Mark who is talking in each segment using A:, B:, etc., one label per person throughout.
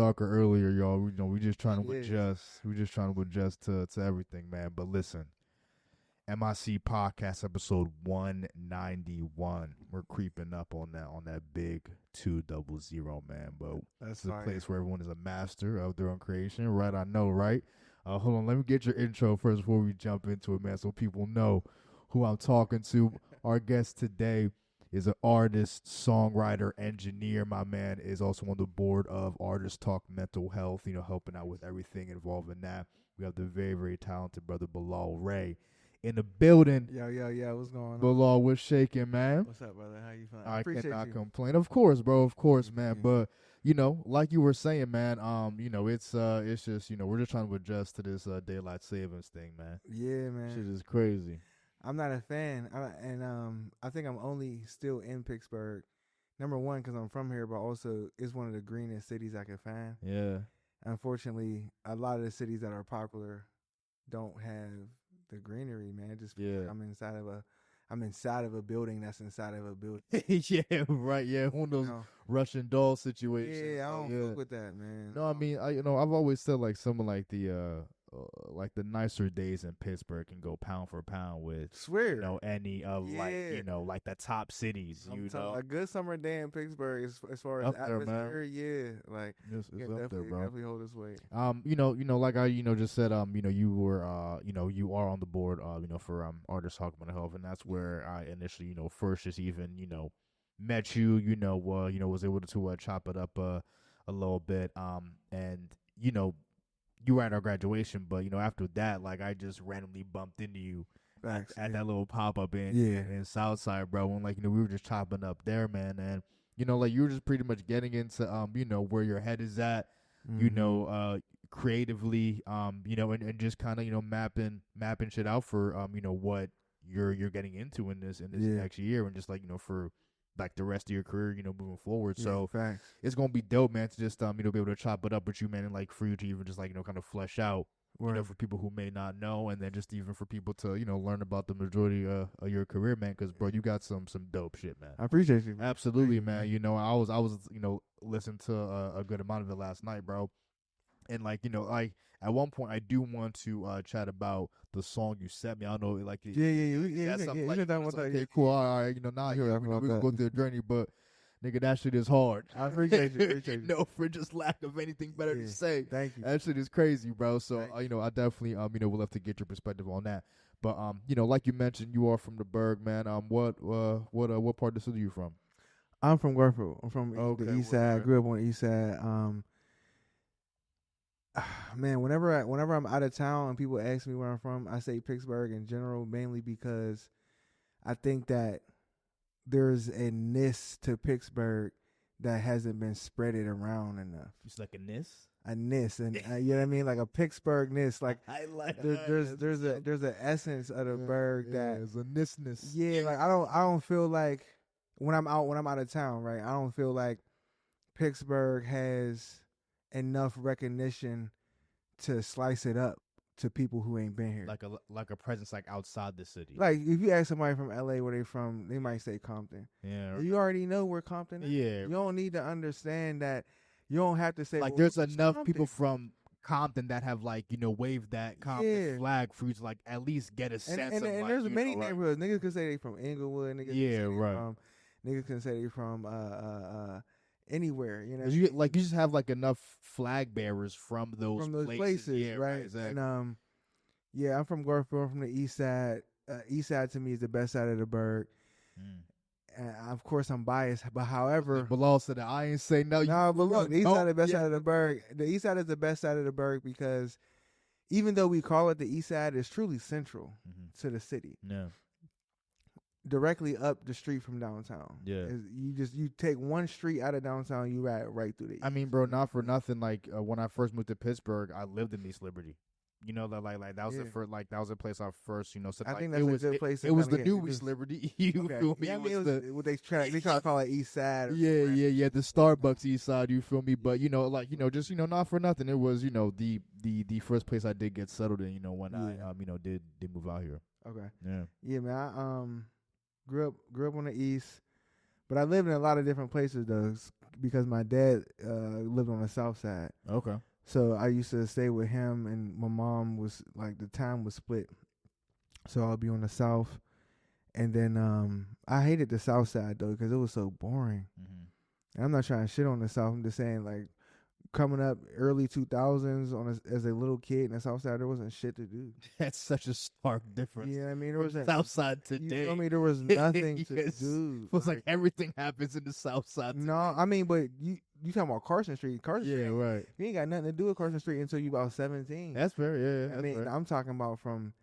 A: darker earlier, y'all. We just trying to adjust. We just trying to adjust to everything, man. But listen, MIC podcast episode 191. We're creeping up on that big 200, man. But
B: that's
A: a place where everyone is a master of their own creation, right? I know, right? Hold on, let me get your intro first before we jump into it, man, so people know who I'm talking to. Our guest today is an artist, songwriter, engineer. My man is also on the board of Artist Talk Mental Health, helping out with everything involved in that. We have the very, very talented brother Bilal Rè in the building.
B: Yo, what's going on?
A: Bilal, what's shaking, man?
B: What's up, brother? How you feeling?
A: I
B: appreciate
A: cannot
B: you.
A: complain. Of course, bro. Of course, man. Yeah. But like you were saying, man. It's just we're just trying to adjust to this daylight savings thing, man.
B: Yeah, man.
A: Shit is crazy.
B: I'm not a fan, I think I'm only still in Pittsburgh. Number one, because I'm from here, but also it's one of the greenest cities I can find.
A: Yeah.
B: Unfortunately, a lot of the cities that are popular don't have the greenery, man. Just I'm inside of a building that's inside of a building.
A: Yeah, right. Yeah, one of those Russian doll situations.
B: Yeah, I don't fuck with that, man.
A: No, I mean, I've always said like some of like the nicer days in Pittsburgh can go pound for pound with any of like the top cities.
B: A good summer day in Pittsburgh as far as
A: up
B: atmosphere,
A: there,
B: like
A: it's up there, bro.
B: Definitely hold this weight.
A: Like I just said, you were you are on the board for Artist Talk Mental Health, and that's where I initially first just even met you. Was able to chop it up a little bit, and you were at our graduation, but after that, like I just randomly bumped into you at that little pop up in Southside, bro. And we were just chopping up there, man. And like you were just pretty much getting into where your head is at, creatively, and just kind of mapping shit out for what you're getting into in this next year, and just for like the rest of your career, moving forward. So it's gonna be dope, man, to just be able to chop it up with you, man, and like for you to even just like kind of flesh out, for people who may not know, and then just even for people to learn about the majority of your career, man. Because bro, you got some dope shit, man.
B: I appreciate you.
A: Absolutely, man. I was listening to a good amount of it last night, bro. And like at one point, I do want to chat about the song you sent me. I don't know, like
B: that's something like
A: okay, cool. All right, now we can go through the journey, but nigga, that shit is hard.
B: I appreciate you.
A: No, for just lack of anything better to say.
B: Thank you.
A: That shit is crazy, bro. So I definitely would love to get your perspective on that. But like you mentioned, you are from the Berg, man. What part of the city are you from?
B: I'm from Garfield. I'm from the east side. I grew up on the east side. Man, whenever I'm out of town and people ask me where I'm from, I say Pittsburgh in general, mainly because I think that there's a ness to Pittsburgh that hasn't been spreaded around enough.
A: It's like a ness?
B: A ness, and you know what I mean, like a Pittsburgh ness. Like there's an essence of the burg that
A: there's a ness.
B: Yeah, like I don't feel like when I'm out of town, right? I don't feel like Pittsburgh has enough recognition to slice it up to people who ain't been here.
A: Like a presence like outside the city.
B: Like if you ask somebody from LA where they from, they might say Compton.
A: Yeah.
B: You already know where Compton is.
A: Yeah.
B: You don't need to understand that. You don't have to say
A: like there's enough Compton? People from Compton that have waved that Compton flag for you to like at least get a sense of
B: and there's many neighborhoods. Niggas can say they from Inglewood. Niggas can say they from anywhere,
A: You just have like enough flag bearers from those
B: places,
A: yeah,
B: right?
A: Exactly.
B: And I'm from Garfield. I'm from the east side. East side to me is the best side of the burg. And of course, I'm biased, but however,
A: Bilal said that I ain't say no.
B: No, but look, the east side is the best side of the burg. The east side is the best side of the burg because even though we call it the east side, it's truly central to the city.
A: Yeah.
B: Directly up the street from downtown.
A: Yeah,
B: you take one street out of downtown, you ride right through the.
A: I mean, bro, not for nothing. Like when I first moved to Pittsburgh, I lived in East Liberty. That that was the first, that was the place I first, so
B: I think that's a good place.
A: It was the new East Liberty. You feel me?
B: Yeah, it was what they try to call it East Side.
A: Yeah, the Starbucks East Side. You feel me? But just not for nothing. It was the first place I did get settled in. When I did move out here.
B: Okay.
A: Yeah,
B: man. I grew up on the East, but I lived in a lot of different places though. because my dad lived on the south side.
A: Okay.
B: So I used to stay with him, and my mom was like the time was split. So I'll be on the south, and then I hated the south side though because it was so boring.
A: Mm-hmm.
B: And I'm not trying to shit on the south. I'm just saying like coming up early 2000s as a little kid in the south side, there wasn't shit to do.
A: That's such a stark difference.
B: Yeah, I mean there wasn't
A: South side today.
B: You feel me? There was nothing to
A: Yes.
B: do.
A: It was like everything happens in the South Side.
B: No, I mean, but you talking about Carson Street? Carson Street,
A: right.
B: you ain't got nothing to do with Carson Street until you about 17.
A: That's fair. Yeah,
B: I
A: that's
B: mean,
A: fair.
B: I'm talking about from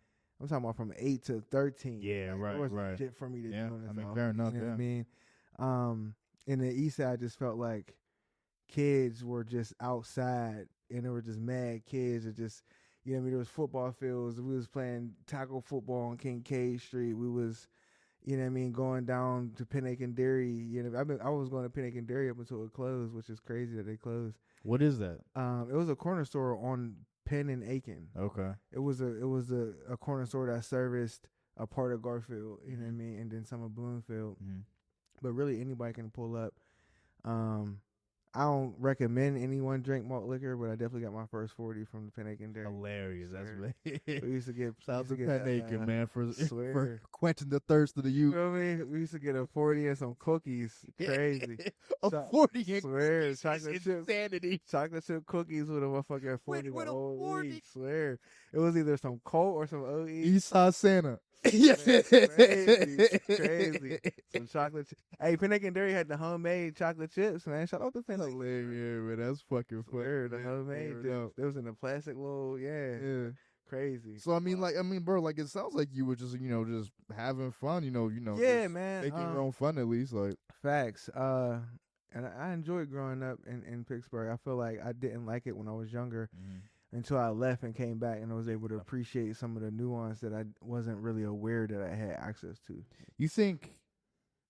B: 8 to 13.
A: Yeah,
B: like,
A: right,
B: there wasn't
A: right.
B: shit for me to
A: Yeah,
B: do. In the
A: I mean,
B: South,
A: fair enough.
B: You know
A: Yeah.
B: what I mean? In the East Side, I just felt like kids were just outside, and there were just mad kids that just, you know what I mean? There was football fields. We was playing tackle football on Kincaid Street. We was, you know what I mean, going down to Pinnacle Dairy. You know, I was going to Pinnacle Dairy up until it closed, which is crazy that they closed.
A: What is that?
B: It was a corner store on Penn and Aiken.
A: Okay.
B: It was a corner store that serviced a part of Garfield, you know what I mean, and then some of Bloomfield.
A: Mm-hmm.
B: But really, anybody can pull up. I don't recommend anyone drink malt liquor, but I definitely got my first 40 from the Penn Aiken Dairy.
A: Hilarious. That's
B: Swear.
A: really.
B: We used to get
A: South of
B: Penn
A: Penn Aiken, man, for
B: swear.
A: quenching the thirst of the
B: You
A: youth.
B: know what I mean? We used to get a 40 and some cookies. Crazy.
A: A 40 and
B: Swear,
A: cookies
B: chocolate
A: is
B: chip.
A: insanity.
B: Chocolate chip cookies with a motherfucking 40.
A: With
B: the
A: a
B: old
A: 40.
B: weed, swear. It was either some Colt or some OE.
A: Eastside Santa.
B: Crazy. Some chocolate chips. Hey, Penn Aiken Dairy had the homemade chocolate chips, man. Shout out to Penn Aiken.
A: Hilarious, man. That's fucking funny.
B: Swear, the homemade.
A: Yeah.
B: It was in a plastic little,
A: Yeah.
B: crazy.
A: So I mean, bro, like it sounds like you were just, just having fun,
B: Yeah,
A: just
B: man.
A: making your own fun at least, like.
B: Facts. And I enjoyed growing up in Pittsburgh. I feel like I didn't like it when I was younger until I left and came back, and I was able to appreciate some of the nuance that I wasn't really aware that I had access to.
A: You think,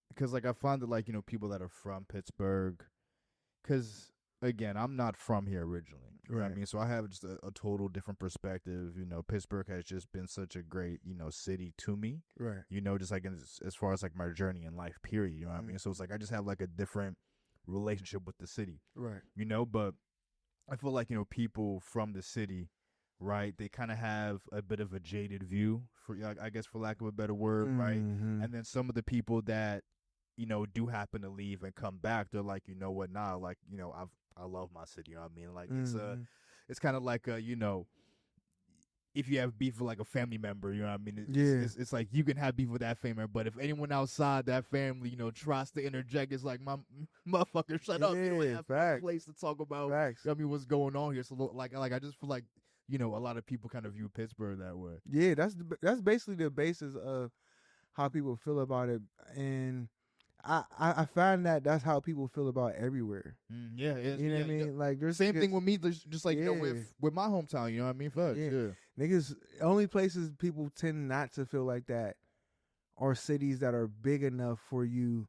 A: because like I find that like people that are from Pittsburgh, because again I'm not from here originally, you know what I mean, so I have just a total different perspective. Pittsburgh has just been such a great city to me,
B: Right.
A: Just like as far as like my journey in life, period. You know what I mean? So it's like I just have like a different relationship with the city,
B: Right.
A: But I feel like people from the city, right, they kind of have a bit of a jaded view, for I guess for lack of a better word, right? And then some of the people that do happen to leave and come back, they're like, what, nah, like I love my city, you know what I mean? Like it's kind of like if you have beef with like a family member, you know what I mean? It's like you can have beef with that family member, but if anyone outside that family, tries to interject, it's like, my motherfucker, shut up. You don't have no place to talk about.
B: Facts.
A: I mean, what's going on here? So like I just feel like a lot of people kind of view Pittsburgh that way.
B: Yeah, that's basically the basis of how people feel about it, and I find that that's how people feel about everywhere.
A: Yeah,
B: you know what I mean. Like there's
A: same thing with me. There's just like with my hometown. You know what I mean? Facts. Yeah.
B: Niggas, only places people tend not to feel like that are cities that are big enough for you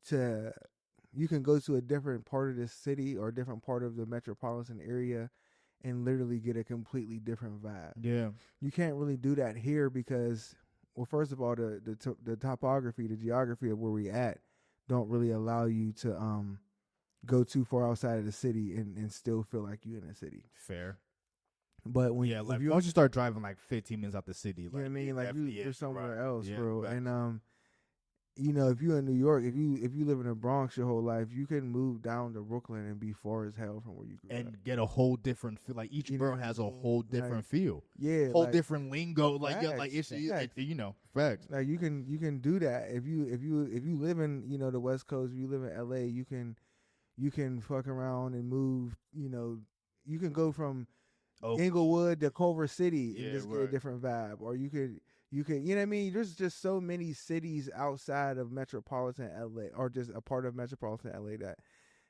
B: to. You can go to a different part of the city or a different part of the metropolitan area and literally get a completely different vibe.
A: Yeah.
B: You can't really do that here because, well, first of all, the topography, the geography of where we at don't really allow you to go too far outside of the city and still feel like you in a city.
A: Fair.
B: But when
A: like once you start driving like 15 minutes out the city,
B: you know what I
A: like
B: mean, like you're somewhere else, bro.
A: Right.
B: And if you're in New York, if you live in the Bronx your whole life, you can move down to Brooklyn and be far as hell from where you grew up.
A: And get a whole different feel. Like each borough has a whole different feel.
B: Yeah,
A: whole different lingo. Like
B: facts,
A: facts.
B: Like you can do that if you live in the West Coast. If you live in LA, you can fuck around and move. You can go from Inglewood to Culver City and just get a different vibe, or you could you know what I mean. There's just so many cities outside of metropolitan LA, or just a part of metropolitan LA that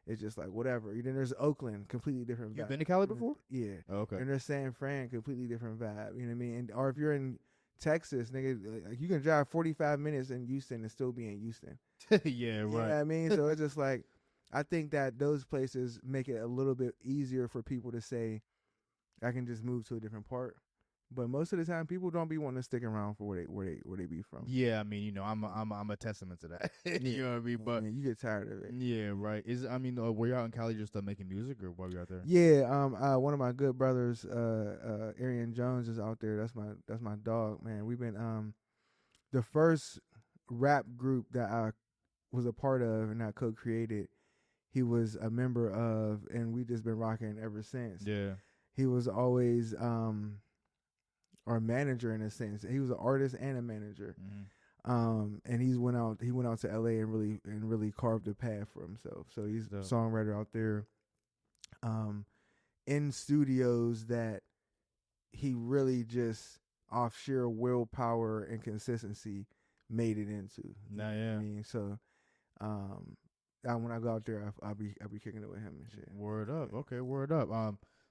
B: it's just like whatever. Then there's Oakland, completely different vibe.
A: You've been to Cali before?
B: Yeah.
A: Oh, okay.
B: And there's San Fran, completely different vibe. You know what I mean? And or if you're in Texas, nigga, like you can drive 45 minutes in Houston and still be in Houston.
A: Yeah, right.
B: You know what I mean? So it's just like, I think that those places make it a little bit easier for people to say, I can just move to a different part, But most of the time, people don't be wanting to stick around for where they be from.
A: Yeah, I mean, I'm a testament to that. You know what I mean? But
B: you get tired of it.
A: yeah, right. Were you out in Cali just making music, or while you out there?
B: Yeah, one of my good brothers, Arian Jones is out there. That's my dog, man. We've been the first rap group that I was a part of and I co-created. He was a member of, and we just been rocking ever since.
A: Yeah.
B: He was always our manager in a sense. He was an artist and a manager. And he went out to LA and really carved a path for himself. So he's a songwriter out there. In studios that he really just off sheer willpower and consistency made it into.
A: Nah, yeah.
B: I mean, so when I go out there, I'll be kicking it with him and shit.
A: Word up. Okay, word up.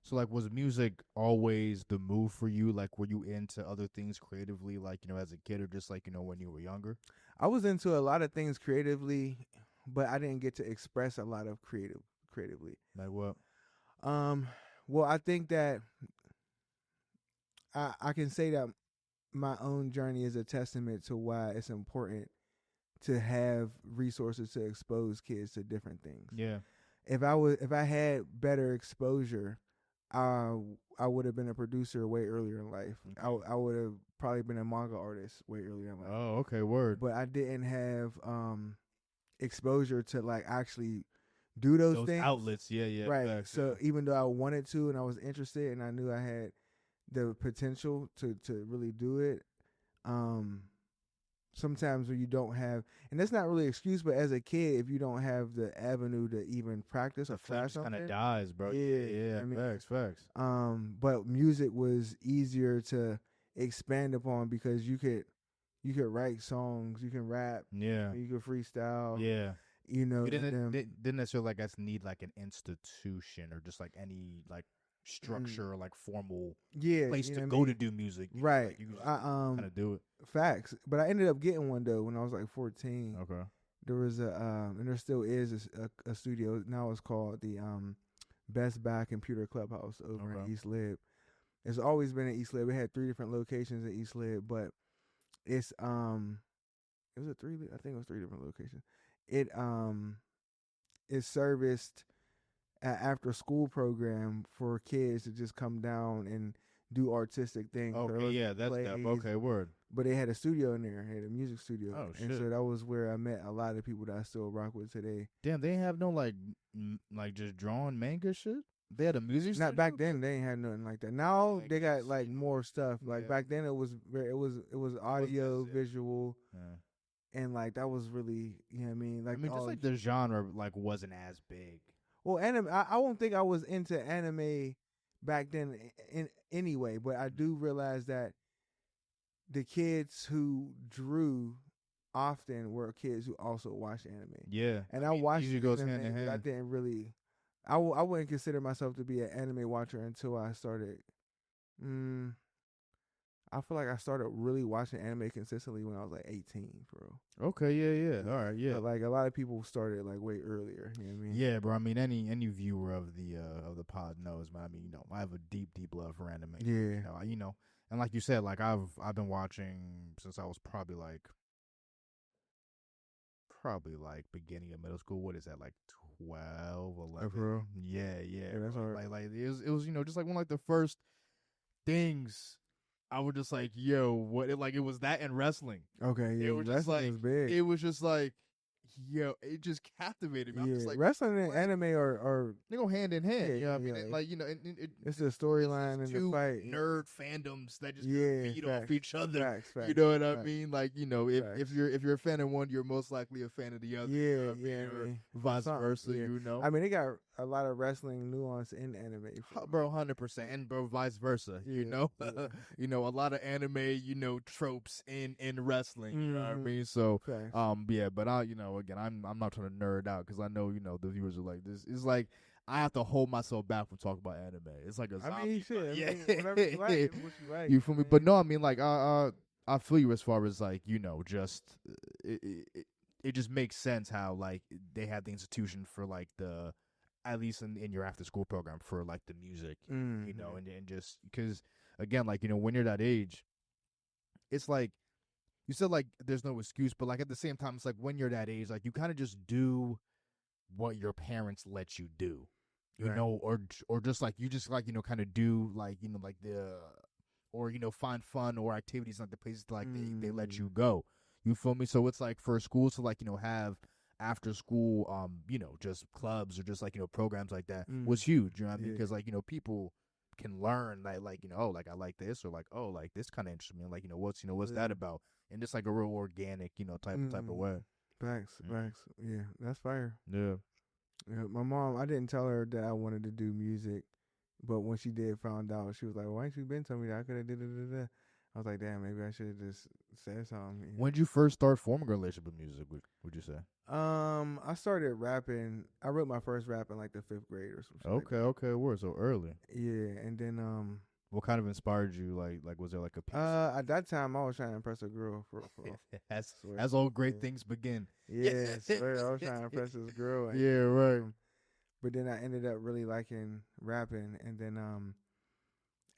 A: So like, was music always the move for you? Like, were you into other things creatively, like, as a kid, or just like, when you were younger?
B: I was into a lot of things creatively, but I didn't get to express a lot of creatively.
A: Like what?
B: Well, I think that I can say that my own journey is a testament to why it's important to have resources to expose kids to different things.
A: Yeah.
B: If I had better exposure, I would have been a producer way earlier in life. Okay. I would have probably been a manga artist way earlier in life.
A: Oh, okay, word.
B: But I didn't have exposure to like actually do those things.
A: Outlets, yeah.
B: Right.
A: Facts,
B: so even though I wanted to and I was interested and I knew I had the potential to really do it, sometimes when you don't have, and that's not really an excuse, but as a kid, if you don't have the avenue to even practice or try something,
A: kind of dies, bro.
B: Yeah.
A: I mean, facts.
B: But music was easier to expand upon because you could write songs, you can rap,
A: yeah,
B: you could freestyle,
A: yeah.
B: You
A: didn't necessarily like us need like an institution or just like any like structure or like formal place to go to do music.
B: Right.
A: Like, you just kind of do it.
B: Facts. But I ended up getting one though when I was like 14.
A: Okay.
B: There was and there still is a studio. Now it's called the Best Buy Computer Clubhouse over in East Lib. It's always been in East Lib. It had 3 different locations in East Lib, but it's it was 3 different locations. It serviced an after school program for kids to just come down and do artistic things.
A: Okay, yeah, that's okay, word.
B: But they had a studio in there, had a music studio.
A: Oh, shit.
B: And so that was where I met a lot of people that I still rock with today.
A: Damn, they have no like just drawing manga shit? They had a music studio?
B: Not back then, they ain't had nothing like that. Now they got like more stuff. Like back then it was audio, visual. Yeah. And like that was really, you know what I mean? Like
A: just like the genre like wasn't as big.
B: Well, anime, I won't think I was into anime back then in anyway, but I do realize that the kids who drew often were kids who also watched anime. Yeah. And I watched it goes hand in hand. I didn't really, I wouldn't consider myself to be an anime watcher until I started, I feel like I started really watching anime consistently when I was like 18, bro.
A: Okay, yeah. All right, yeah.
B: But like a lot of people started like way earlier. You know what I mean?
A: Yeah, bro. I mean, any viewer of the pod knows, man. I mean, I have a deep love for anime.
B: Yeah.
A: And like you said, like I've been watching since I was probably like beginning of middle school. What is that, like 12, 11?
B: Bro.
A: Yeah.
B: That's
A: right. Like it was just like one of like the first things. I was just like, yo, what? It was that and wrestling.
B: Okay, yeah.
A: It was just like,
B: was big.
A: It was just like, yo, it just captivated me.
B: Yeah,
A: I'm just like,
B: wrestling and anime are
A: they go hand in hand.
B: Yeah,
A: you know what I mean?
B: yeah.
A: And like,
B: it's the storyline and the fight.
A: Nerd fandoms that just feed off each other.
B: Facts,
A: you know what I mean? Like, if you're a fan of one, you're most likely a fan of the other.
B: Yeah,
A: or vice versa.
B: Yeah. I mean, they got a lot of wrestling nuance in anime,
A: bro. 100%, and bro, vice versa.
B: Yeah.
A: A lot of anime, tropes in wrestling. You know what I mean? So, yeah. But again, I'm not trying to nerd out because I know the viewers are like this. It's like I have to hold myself back from talking about anime. It's like a zombie.
B: I mean, shit. Yeah, whatever you like, it's what you like.
A: You feel me? But no, I mean, like I feel you as far as like just it just makes sense how like they have the institution for like the. At least in your after school program for like the music, and just because again, like, when you're that age, it's like you said, like, there's no excuse, but like at the same time, it's like when you're that age, like you kind of just do what your parents let you do,
B: Right.
A: or just like you just like kind of do like like the or find fun or activities like the places like they let you go. You feel me? So it's like for schools to like have after school just clubs or just like programs like that was huge. You know what I mean? Because like people can learn that like oh, like I like this, or like oh, like this kind of interests me, like what's that about, and just like a real organic type of way.
B: Facts, facts. Yeah, that's fire.
A: Yeah.
B: Yeah, my mom, I didn't tell her that I wanted to do music, but when she did found out, she was like, "Why ain't you been telling me that I could have did it?" I was like, "Damn, maybe I should have just said something."
A: When did you first start forming a relationship with music? Would you say?
B: I started rapping. I wrote my first rap in like the 5th grade or something.
A: Okay, okay, we're so early.
B: Yeah, and then
A: What kind of inspired you? Like was there like a piece?
B: at that time I was trying to impress a girl for
A: as all great things begin.
B: Yeah, swear I was trying to impress this girl. And,
A: Yeah, right.
B: But then I ended up really liking rapping, and then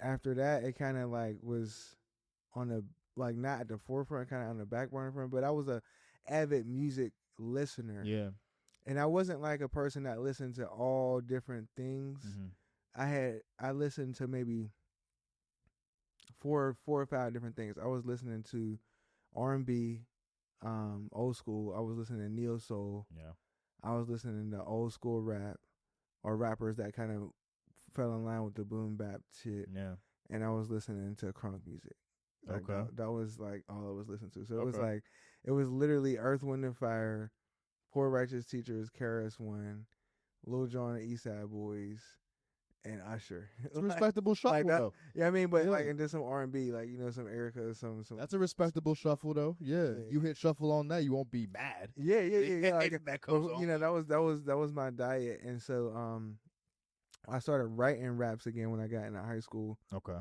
B: after that it kind of like was on the like not at the forefront, kind of on the back burner front. But I was a avid music listener.
A: Yeah.
B: And I wasn't like a person that listened to all different things. I listened to maybe four or five different things. I was listening to R&B, old school. I was listening to neo soul.
A: Yeah.
B: I was listening to old school rap or rappers that kind of fell in line with the boom bap shit.
A: Yeah.
B: And I was listening to crunk music. Like
A: Okay.
B: that was like all I was listening to. So it was literally Earth, Wind and Fire, Poor Righteous Teachers, KRS-One, Lil Jon and Eastside Boys, and Usher.
A: It's a respectable shuffle
B: like that,
A: though.
B: Yeah, I mean, but like and then some R&B, like some Erica, some.
A: That's a respectable shuffle though. Yeah. You hit shuffle on that, you won't be mad.
B: Yeah. Like,
A: that comes on.
B: That was my diet, and so I started writing raps again when I got into high school.
A: Okay.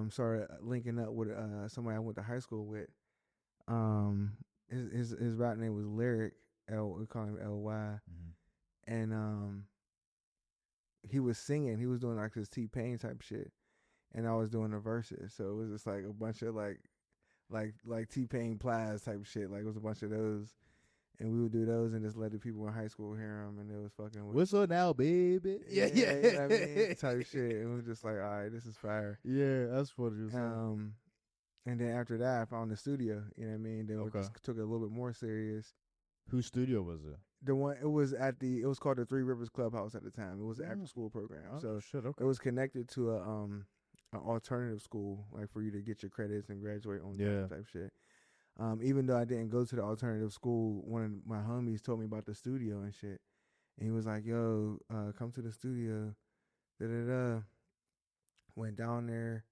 B: Started linking up with somebody I went to high school with. His rap name was Lyric. We call him LY, and he was singing. He was doing like his T-Pain type shit, and I was doing the verses. So it was just like a bunch of like T-Pain Plies type shit. Like it was a bunch of those. And we would do those and just let the people in high school hear them, and it was fucking.
A: What's up now, baby? Yeah.
B: You know what I mean? Type shit. And we were just like, all right, this is fire.
A: Yeah, that's what it is.
B: And then after that, I found the studio. You know what I mean? Then we just took it a little bit more serious.
A: Whose studio was it?
B: The one it was called the Three Rivers Clubhouse at the time. It was an after school program. So
A: shit, okay.
B: It was connected to an alternative school, like for you to get your credits and graduate on type shit. Even though I didn't go to the alternative school, one of my homies told me about the studio and shit. And he was like, yo, come to the studio. Went down there.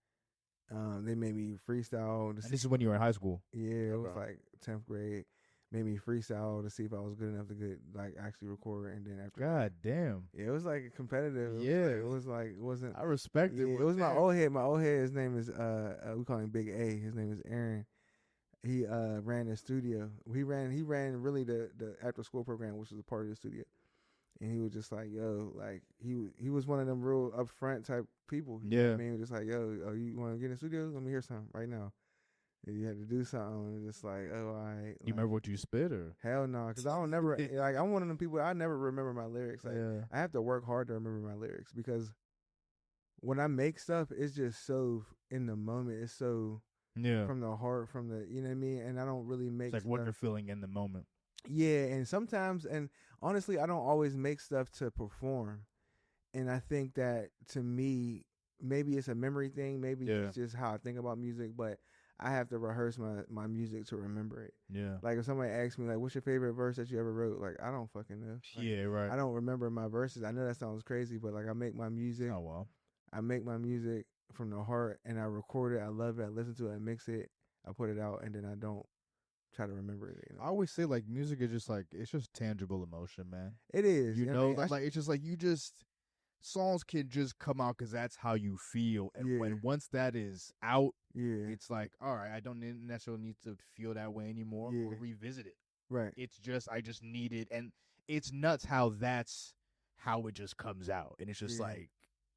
B: They made me freestyle.
A: This is when you were in high school?
B: Yeah, it was like 10th grade. Made me freestyle to see if I was good enough to actually record. And then after
A: God damn.
B: Yeah, it was like competitive. It wasn't.
A: I respect it.
B: It was my old head. My old head, his name is, we call him Big A. His name is Aaron. He ran the studio. He ran really the after school program, which was a part of the studio. And he was just like, yo, like he was one of them real upfront type people. You know what I mean, he was just like, yo, you want to get in the studio? Let me hear something right now. And you had to do something. And just like, oh, all right.
A: You remember what you spit or?
B: Hell no, because I don't never like I'm one of them people. I never remember my lyrics. Like I have to work hard to remember my lyrics because when I make stuff, it's just so in the moment. It's so. Yeah, from the heart, from the, you know what I mean? And I don't really make
A: it's like what you're feeling in the moment.
B: Yeah, and sometimes, and honestly, I don't always make stuff to perform. And I think that, to me, maybe it's a memory thing. Maybe it's just how I think about music. But I have to rehearse my music to remember it. Yeah. Like, if somebody asks me, like, what's your favorite verse that you ever wrote? Like, I don't fucking know. Like,
A: yeah, right.
B: I don't remember my verses. I know that sounds crazy, but, like, I make my music.
A: Oh, well.
B: I make my music from the heart, and I record it. I love it. I listen to it. I mix it. I put it out, and then I don't try to remember it.
A: I always say, like, music is just like, it's just tangible emotion, man.
B: It is.
A: You know, like it's just like songs can just come out because that's how you feel, and once that is out, it's like, all right, I don't necessarily need to feel that way anymore or revisit it.
B: Right.
A: It's just I just need it, and it's nuts how that's how it just comes out, and it's just like.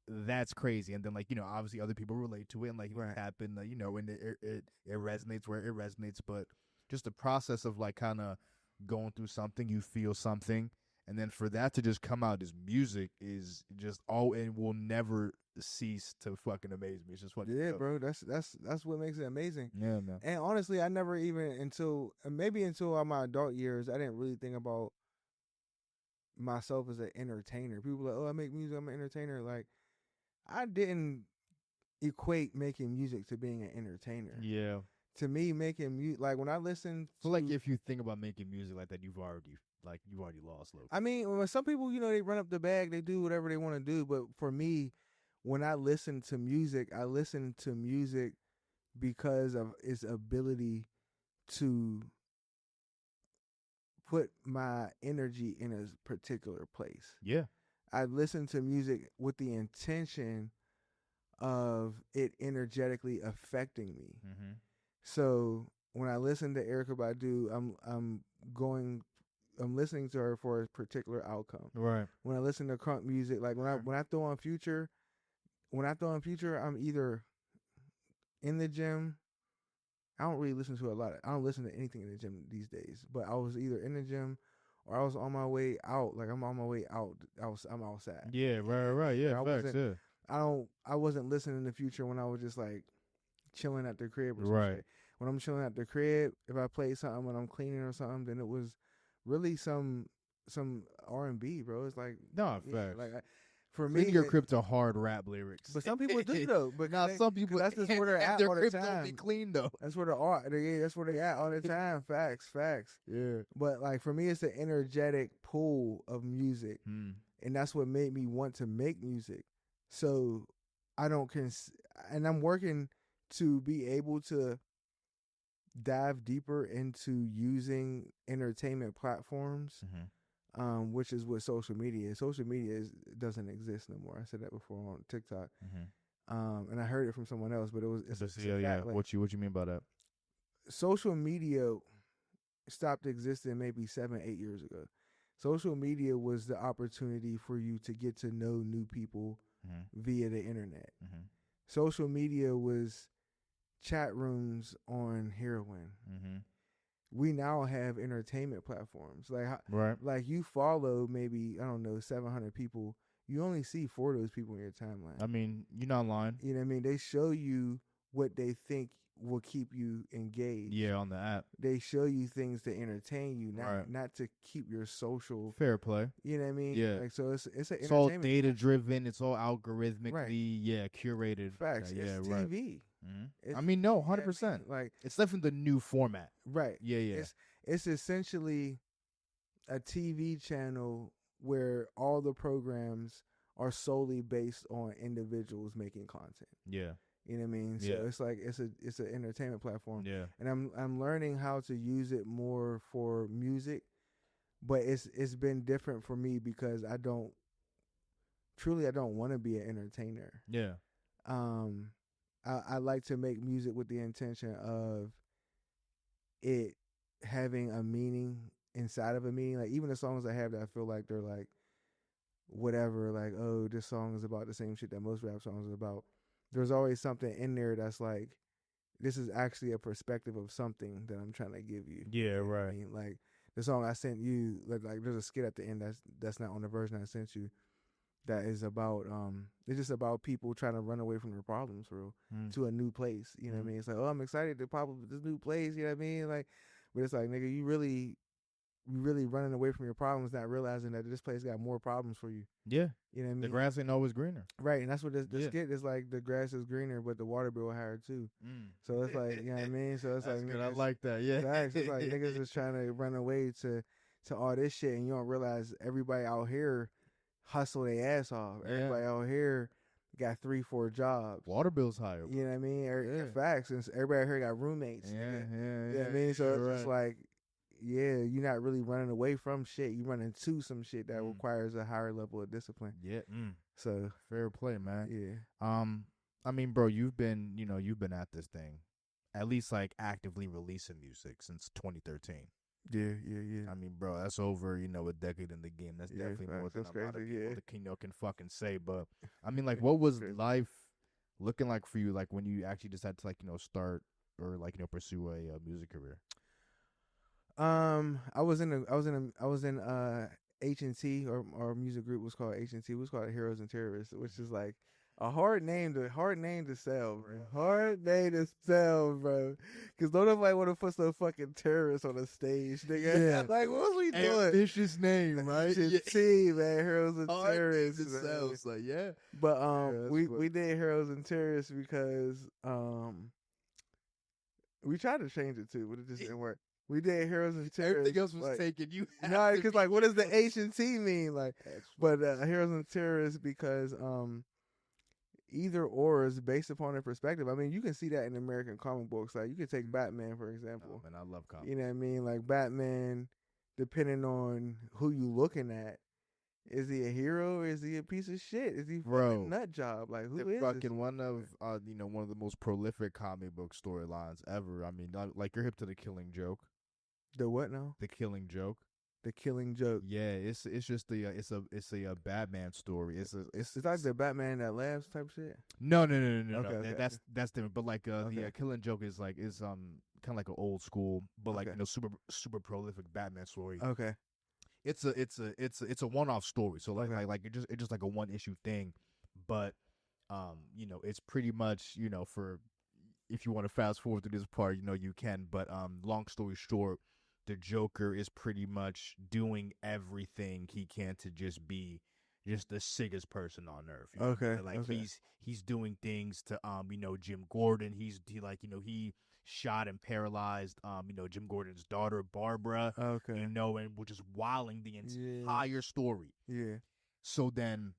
A: that's crazy. And then like, obviously other people relate to it, and like
B: Right.
A: it happened, and it resonates where it resonates. But just the process of like kind of going through something, you feel something, and then for that to just come out as music is just and will never cease to fucking amaze me. It's just fucking
B: Yeah,
A: dope.
B: bro. That's what makes it amazing.
A: Yeah, man.
B: And honestly, I never even until my adult years, I didn't really think about myself as an entertainer. People are like, oh, I make music, I'm an entertainer. Like, I didn't equate making music to being an entertainer.
A: Yeah.
B: To me, making music, like when I listen to,
A: So like if you think about making music like that, you've already lost, look.
B: I mean, when some people, they run up the bag, they do whatever they want to do. But for me, when I listen to music, I listen to music because of its ability to put my energy in a particular place.
A: Yeah.
B: I listen to music with the intention of it energetically affecting me.
A: Mm-hmm.
B: So when I listen to Erykah Badu, I'm listening to her for a particular outcome.
A: Right.
B: When I listen to crunk music, like when I throw on Future, I'm either in the gym. I don't really listen to a lot. I don't listen to anything in the gym these days. But I was either in the gym or I was on my way out. Like I'm on my way out. I'm outside.
A: Yeah. Right. Yeah. Facts. Yeah.
B: I wasn't listening to Future when I was just like chilling at the crib or some
A: Right.
B: shit. When I'm chilling at the crib, if I play something when I'm cleaning or something, then it was really some R&B, bro. It's like
A: No,
B: yeah,
A: facts.
B: like for
A: Clean
B: me,
A: your crib to hard rap lyrics.
B: but some people do though. But
A: Nah, some people
B: that's just where they're at
A: their
B: all the
A: crib don't
B: time.
A: be clean though.
B: That's where that's where they at all the time. Facts.
A: Yeah.
B: But like for me, it's an energetic pool of music, and that's what made me want to make music. So I don't and I'm working to be able to dive deeper into using entertainment platforms, which is what social media is. Social media doesn't exist no more. I said that before on TikTok, and I heard it from someone else, but it's a fact. Like,
A: what you mean by that?
B: social media stopped existing maybe 7-8 years ago. Social media was the opportunity for you to get to know new people via the internet. Social media was chat rooms on heroin. We now have entertainment platforms. Like you follow maybe, I don't know, 700 people. You only see 4 of those people in your timeline.
A: I mean, you're not lying.
B: You know what I mean? They show you what they think will keep you engaged.
A: Yeah, on the app.
B: They show you things to entertain you, not to keep your social.
A: Fair play.
B: You know what I mean?
A: Yeah.
B: Like, so it's an
A: It's all
B: entertainment.
A: data driven. It's all algorithmically, curated.
B: Facts.
A: Yeah,
B: it's
A: right.
B: TV.
A: I mean, no, 100%.
B: Like,
A: it's definitely the new format.
B: Right.
A: Yeah.
B: It's essentially a TV channel where all the programs are solely based on individuals making content.
A: Yeah.
B: You know what I mean? So it's like it's an entertainment platform.
A: Yeah.
B: And I'm learning how to use it more for music, but it's been different for me because I don't want to be an entertainer.
A: Yeah.
B: I like to make music with the intention of it having a meaning inside of a meaning. Like even the songs I have that I feel like they're like whatever, like, oh, this song is about the same shit that most rap songs are about. There's always something in there that's like, this is actually a perspective of something that I'm trying to give you.
A: Yeah, right.
B: I mean, like the song I sent you, like there's a skit at the end that's not on the version I sent you. That is about it's just about people trying to run away from their problems to a new place. You know what I mean? It's like, oh, I'm excited to pop up at this new place. You know what I mean? Like, but it's like, nigga, you really running away from your problems, not realizing that this place got more problems for you.
A: Yeah.
B: You know what I mean?
A: The grass ain't always greener.
B: Right, and that's what this skit is like. The grass is greener, but the water bill higher too. So it's like, you know what I mean? So it's
A: That's
B: like,
A: good.
B: niggas,
A: I like that. Yeah.
B: it's like niggas is trying to run away to all this shit, and you don't realize everybody out here hustle their ass off. Everybody out here got 3-4 jobs.
A: Water bill's higher.
B: You know what I mean? Facts. And everybody out here got roommates.
A: Yeah.
B: You know what I mean? So it's just like, yeah, you're not really running away from shit. You run into some shit that requires a higher level of discipline.
A: Yeah.
B: So
A: fair play, man.
B: Yeah.
A: I mean, bro, you've been at this thing, at least like actively releasing music since 2013.
B: Yeah.
A: I mean, bro, that's over, a decade in the game. That's definitely more
B: facts.
A: than
B: That's
A: a lot of
B: crazy.
A: people can fucking say. But I mean, like,
B: Yeah,
A: what
B: that's
A: was
B: crazy.
A: life looking like for you, like when you actually decided to, like, start or, like, pursue a music career?
B: I was in H&T, or our music group was called H&T. It was called Heroes and Terrorists, which is like a hard name to sell, bro. Hard name to sell, bro. Cause don't nobody want to put some fucking terrorists on the stage, nigga.
A: Yeah.
B: Like, what was we doing?
A: Ambitious name, right? Yeah.
B: H&T, man, Heroes and
A: Hard name
B: Terrorists,
A: to
B: man.
A: sell. It's like, yeah.
B: But
A: Yeah, that's
B: we
A: funny.
B: did Heroes and Terrorists because we tried to change it too, but it just didn't work. We did Heroes and Terrorists.
A: Everything else was
B: like,
A: taken. You
B: no, because like, what does the
A: H?
B: H&T mean? Like, but Heroes and Terrorists because either or is based upon their perspective. I mean, you can see that in American comic books. Like, you can take Batman for example.
A: Oh, man, I love comics.
B: You know what I mean? Like Batman, depending on who you looking at, is he a hero or is he a piece of shit? Is he fucking nut job? Like, who is
A: fucking
B: this?
A: one of one of the most prolific comic book storylines ever. I mean, like, you're hip to the Killing Joke.
B: The what now?
A: The Killing Joke.
B: The Killing Joke.
A: Yeah, it's just it's a Batman story. It's
B: like the Batman that laughs type shit.
A: No.
B: Okay.
A: That's different. But like the Killing Joke is kind of like an old school, but like super prolific Batman story.
B: Okay.
A: It's a one-off story. So like it just like a one issue thing, but it's pretty much for if you want to fast forward to this part, you can. But long story short, the Joker is pretty much doing everything he can to just be just the sickest person on earth. He's doing things to Jim Gordon. He shot and paralyzed Jim Gordon's daughter Barbara.
B: Okay.
A: And we're just wilding the entire story.
B: Yeah.
A: So then,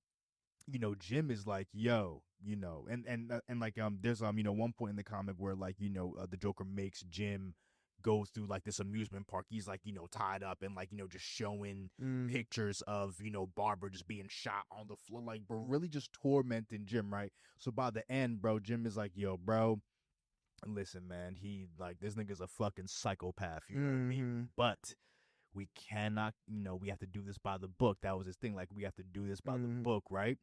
A: Jim is like, yo, and like there's one point in the comic where like the Joker makes Jim go through like this amusement park. He's like tied up and like just showing pictures of Barbara just being shot on the floor, like, bro, really just tormenting Jim, right? So by the end, bro, Jim is like, yo, bro, listen, man, he like this nigga's a fucking psychopath, you know what I mean? But we cannot, we have to do this by the book. That was his thing, like, we have to do this by the book, right?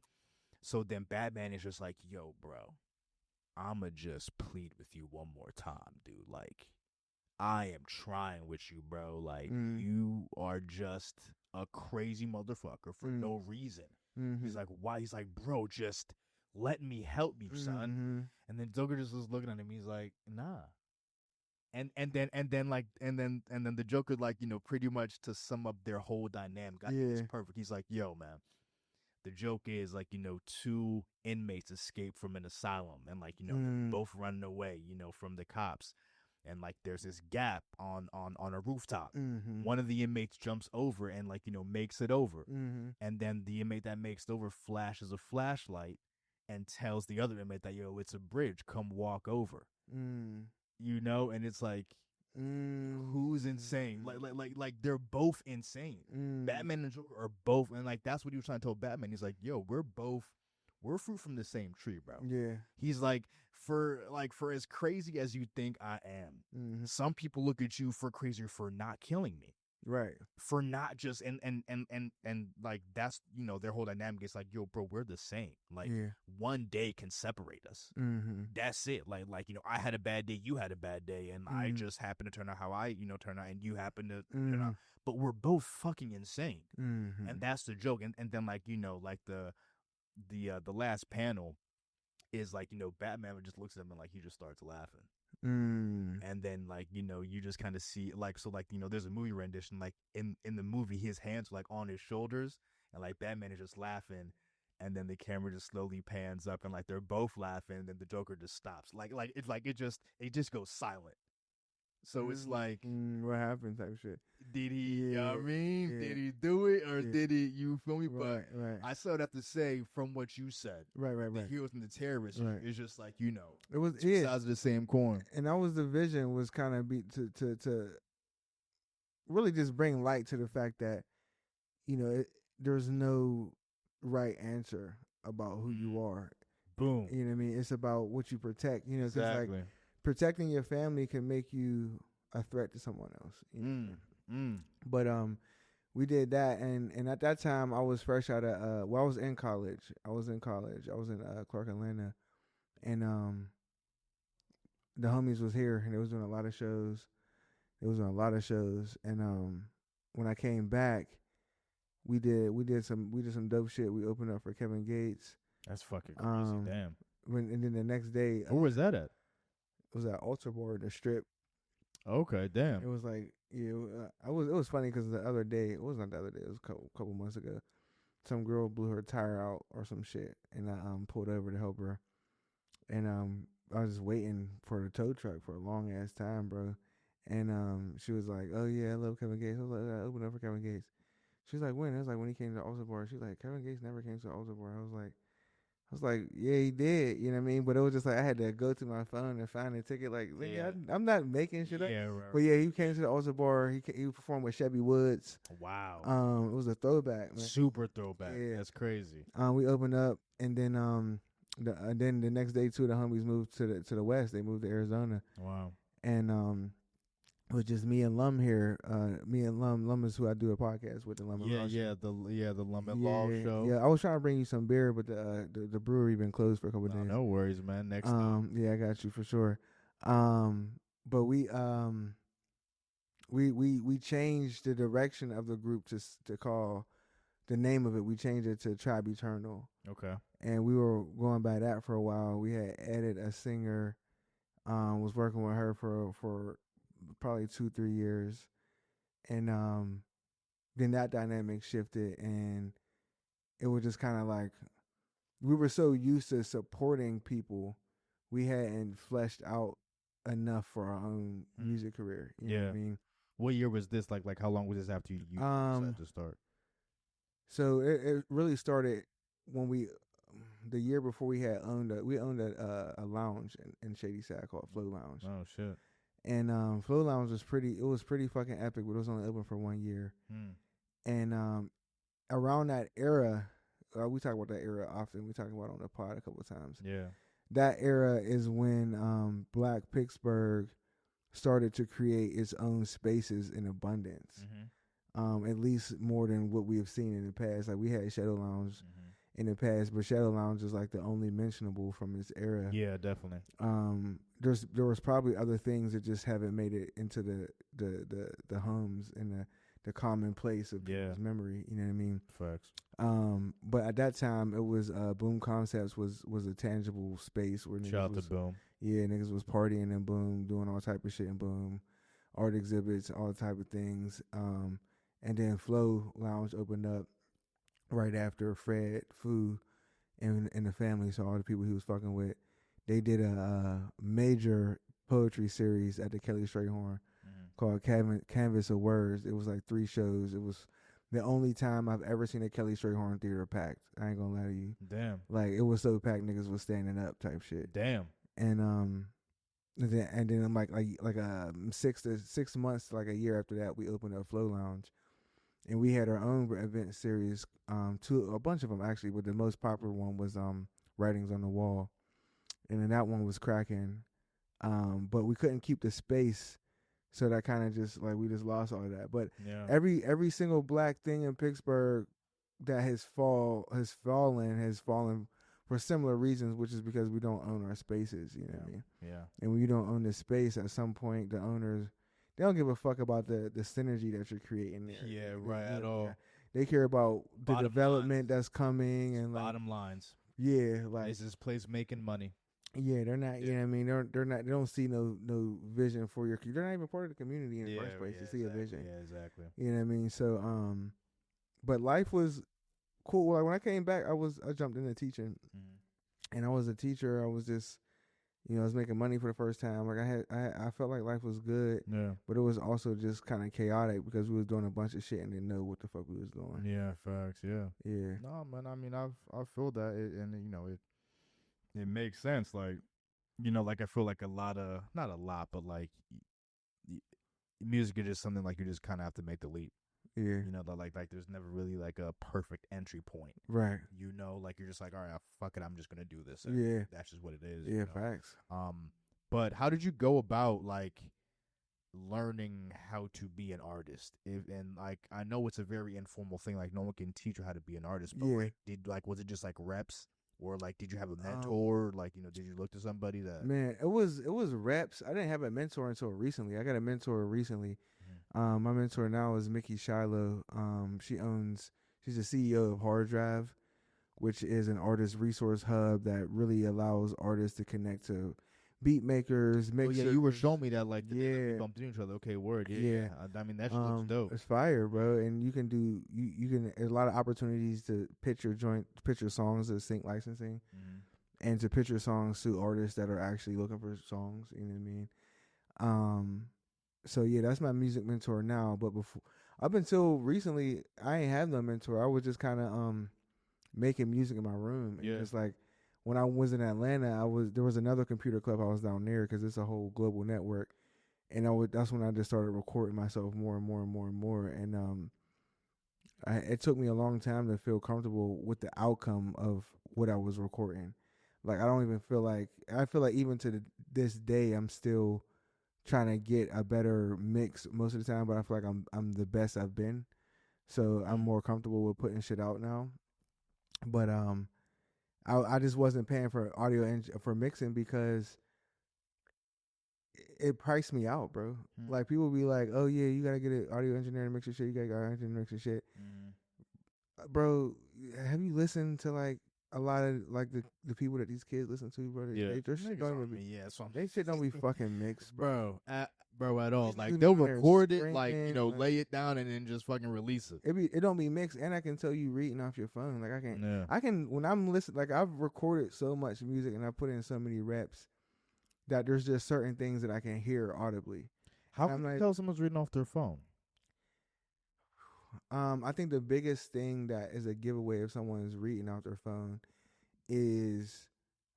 A: So then Batman is just like, yo, bro, I'ma just plead with you one more time, dude. Like, I am trying with you, bro. Like, you are just a crazy motherfucker for no reason. He's like, why? He's like, bro, just let me help you, son. And then Joker just was looking at him. He's like, nah. And then the Joker, like, pretty much to sum up their whole dynamic, I think it's perfect. He's like, yo, man, the joke is like, two inmates escape from an asylum and like, both running away, from the cops. And like there's this gap on a rooftop. One of the inmates jumps over and like makes it over. And then the inmate that makes it over flashes a flashlight and tells the other inmate that, yo, it's a bridge, come walk over. And it's like, who's insane? Like they're both insane. Batman and Joker are both, and like that's what he was trying to tell Batman. He's like, yo, we're fruit from the same tree, bro.
B: Yeah.
A: He's like, for as crazy as you think I am, some people look at you for crazier for not killing me.
B: Right. For
A: not just and like that's their whole dynamic is like, yo, bro, we're the same. Like one day can separate us. That's it. Like I had a bad day, you had a bad day, and I just happen to turn out how I turn out, and you happen to turn out. But we're both fucking insane. And that's the joke. And then like like the last panel is like Batman just looks at him and like he just starts laughing. And then like you just kind of see like, so like there's a movie rendition, like in the movie his hands are like on his shoulders and like Batman is just laughing, and then the camera just slowly pans up and like they're both laughing, and then the Joker just stops, like it just goes silent. So it's like,
B: what happened type shit.
A: Did he, did he do it or did he, you feel me? But I still have to say, from what you said, the heroes and the terrorists, it's just like,
B: it was
A: two sides of the same coin.
B: And that was the vision, was kind of be to really just bring light to the fact that, there's no right answer about who you are.
A: Boom.
B: You know what I mean? It's about what you protect,
A: Exactly.
B: Like, protecting your family can make you a threat to someone else. But we did that, and at that time I was fresh out of I was in college. I was in Clark, Atlanta, and the homies was here, and they was doing a lot of shows. And when I came back, we did some dope shit. We opened up for Kevin Gates.
A: That's fucking crazy. Damn.
B: And then the next day,
A: where was that at?
B: It was at Altar Board, the Strip.
A: Okay, damn.
B: It was like It was funny because the other day, it was not the other day. It was a couple months ago. Some girl blew her tire out or some shit, and I pulled over to help her, and I was just waiting for the tow truck for a long ass time, bro. And she was like, "Oh yeah, I love Kevin Gates." I was like, "I opened up for Kevin Gates." She was like, "When?" I was like, "When he came to the Altar Bar." She was like, "Kevin Gates never came to the Altar Bar." I was like, "Yeah, he did." You know what I mean? But it was just like I had to go to my phone and find a ticket. Like, yeah. I'm not making shit up.
A: Yeah, right.
B: But yeah, he came to the Altar Bar. He performed with Chevy Woods.
A: Wow.
B: It was a throwback, man.
A: Super throwback.
B: Yeah.
A: That's crazy.
B: We opened up, and then then the next day, two of the homies moved to the west. They moved to Arizona.
A: Wow.
B: And it was just me and Lum here. Me and Lum is who I do a podcast with. The Lum and Law show.
A: The Lum and Law show.
B: Yeah, I was trying to bring you some beer, but the brewery been closed for a couple of days.
A: No worries, man. Next time.
B: Yeah, I got you for sure. But we changed the direction of the group to call the name of it. We changed it to Tribe Eternal.
A: Okay.
B: And we were going by that for a while. We had added a singer. Was working with her for probably 2-3 years, and then that dynamic shifted, and it was just kind of like we were so used to supporting people, we hadn't fleshed out enough for our own music career. You know what I mean?
A: What year was this? Like how long was this after you decided to start?
B: So it really started when the year before we owned a lounge in Shady Side called Flow Lounge.
A: Oh shit.
B: And Flow Lounge was pretty fucking epic, but it was only open for 1 year. And around that era, we talk about that era often. We talk about it on the pod a couple of times.
A: Yeah.
B: That era is when Black Pittsburgh started to create its own spaces in abundance. At least more than what we have seen in the past. Like we had Shadow Lounge in the past, but Shadow Lounge is like the only mentionable from this era.
A: Yeah, definitely.
B: There was probably other things that just haven't made it into the homes and the commonplace of people's memory. You know what I mean?
A: Facts.
B: But at that time, it was Boom Concepts was a tangible space where niggas
A: shout out to Boom.
B: Yeah, niggas was partying in Boom, doing all type of shit in Boom, art exhibits, all type of things. And then Flow Lounge opened up right after Fred, Fu, and the family, so all the people he was fucking with. They did a major poetry series at the Kelly Strayhorn called Canvas of Words. It was like 3 shows. It was the only time I've ever seen a Kelly Strayhorn theater packed. I ain't gonna lie to you.
A: Damn.
B: Like it was so packed, niggas was standing up type shit.
A: Damn.
B: And then like 6 months to like a year after that, we opened up Flow Lounge. And we had our own event series, a bunch of them actually, but the most popular one was Writings on the Wall. And then that one was cracking. But we couldn't keep the space, so that kind of just like we just lost all of that. But every single Black thing in Pittsburgh that has fallen for similar reasons, which is because we don't own our spaces, you know what I mean?
A: Yeah.
B: And when you don't own the space, at some point the owners, they don't give a fuck about the synergy that you're creating there.
A: Yeah, right, at all.
B: They care about the development that's coming and like
A: bottom lines.
B: Yeah, like
A: is this place making money?
B: Yeah, they're not. You know what I mean? They're not. They don't see no vision for your. They're not even part of the community in the first place to see a vision.
A: Yeah, exactly.
B: You know what I mean? So but life was cool. Like when I came back, I jumped into teaching, and I was a teacher. I was just. I was making money for the first time. Like I felt like life was good. Yeah. But it was also just kind of chaotic because we was doing a bunch of shit and didn't know what the fuck we was doing.
A: Yeah, facts. Yeah.
B: Yeah.
A: No, man. I mean, I feel that, it makes sense. Like, like I feel like not a lot, but like music is just something like you just kind of have to make the leap.
B: Yeah.
A: Like there's never really like a perfect entry point.
B: Right.
A: Like you're just like, all right, fuck it, I'm just gonna do this.
B: Yeah.
A: That's just what it is.
B: Yeah, facts.
A: But how did you go about like learning how to be an artist. And like I know it's a very informal thing, like no one can teach you how to be an artist, but
B: Yeah.
A: like was it just like reps, or like did you have a
B: Um,
A: mentor, like did you look to somebody that
B: Man, it was reps. I didn't have a mentor until recently. I got a mentor recently. My mentor now is Mickey Shiloh. She's the CEO of Hard Drive, which is an artist resource hub that really allows artists to connect to beat makers,
A: Oh
B: mixers.
A: yeah, you were showing me that like the day that we
B: Yeah,
A: bumped into each other. Okay, word. Yeah,
B: yeah.
A: yeah. I mean that shit looks dope.
B: It's fire, bro. And you can do you can there's a lot of opportunities to pitch your songs to sync licensing and to pitch your songs to artists that are actually looking for songs. You know what I mean? So yeah, that's my music mentor now. But before, up until recently, I ain't have no mentor. I was just kind of making music in my room, and
A: Yeah.
B: just like when I was in Atlanta, there was another computer club I was down there because it's a whole global network, and that's when I just started recording myself more and more and more and more, and it took me a long time to feel comfortable with the outcome of what I was recording. Like I feel like even to this day I'm still trying to get a better mix most of the time, but I feel like I'm the best I've been. So I'm more comfortable with putting shit out now. But I just wasn't paying for for mixing because it priced me out, bro. Like people be like, "Oh yeah, you gotta get an audio engineer to mix your shit. You gotta get an audio engineer to mix your shit." Bro, have you listened to like a lot of like the people that these kids listen to, bro?
A: Yeah,
B: Their shit don't even be,
A: yeah, so
B: they shit don't be fucking mixed,
A: bro, bro, at all.
B: They
A: Like
B: just
A: they'll
B: be on there
A: record it, like
B: screaming,
A: lay it down and then just fucking release it.
B: it don't be mixed, and I can tell you reading off your phone. Like
A: Yeah.
B: I can when I'm listening. Like I've recorded so much music and I put in so many reps that there's just certain things that I can hear audibly.
A: How
B: And
A: can
B: I'm
A: you
B: like,
A: tell someone's reading off their phone?
B: I think the biggest thing that is a giveaway if someone is reading off their phone is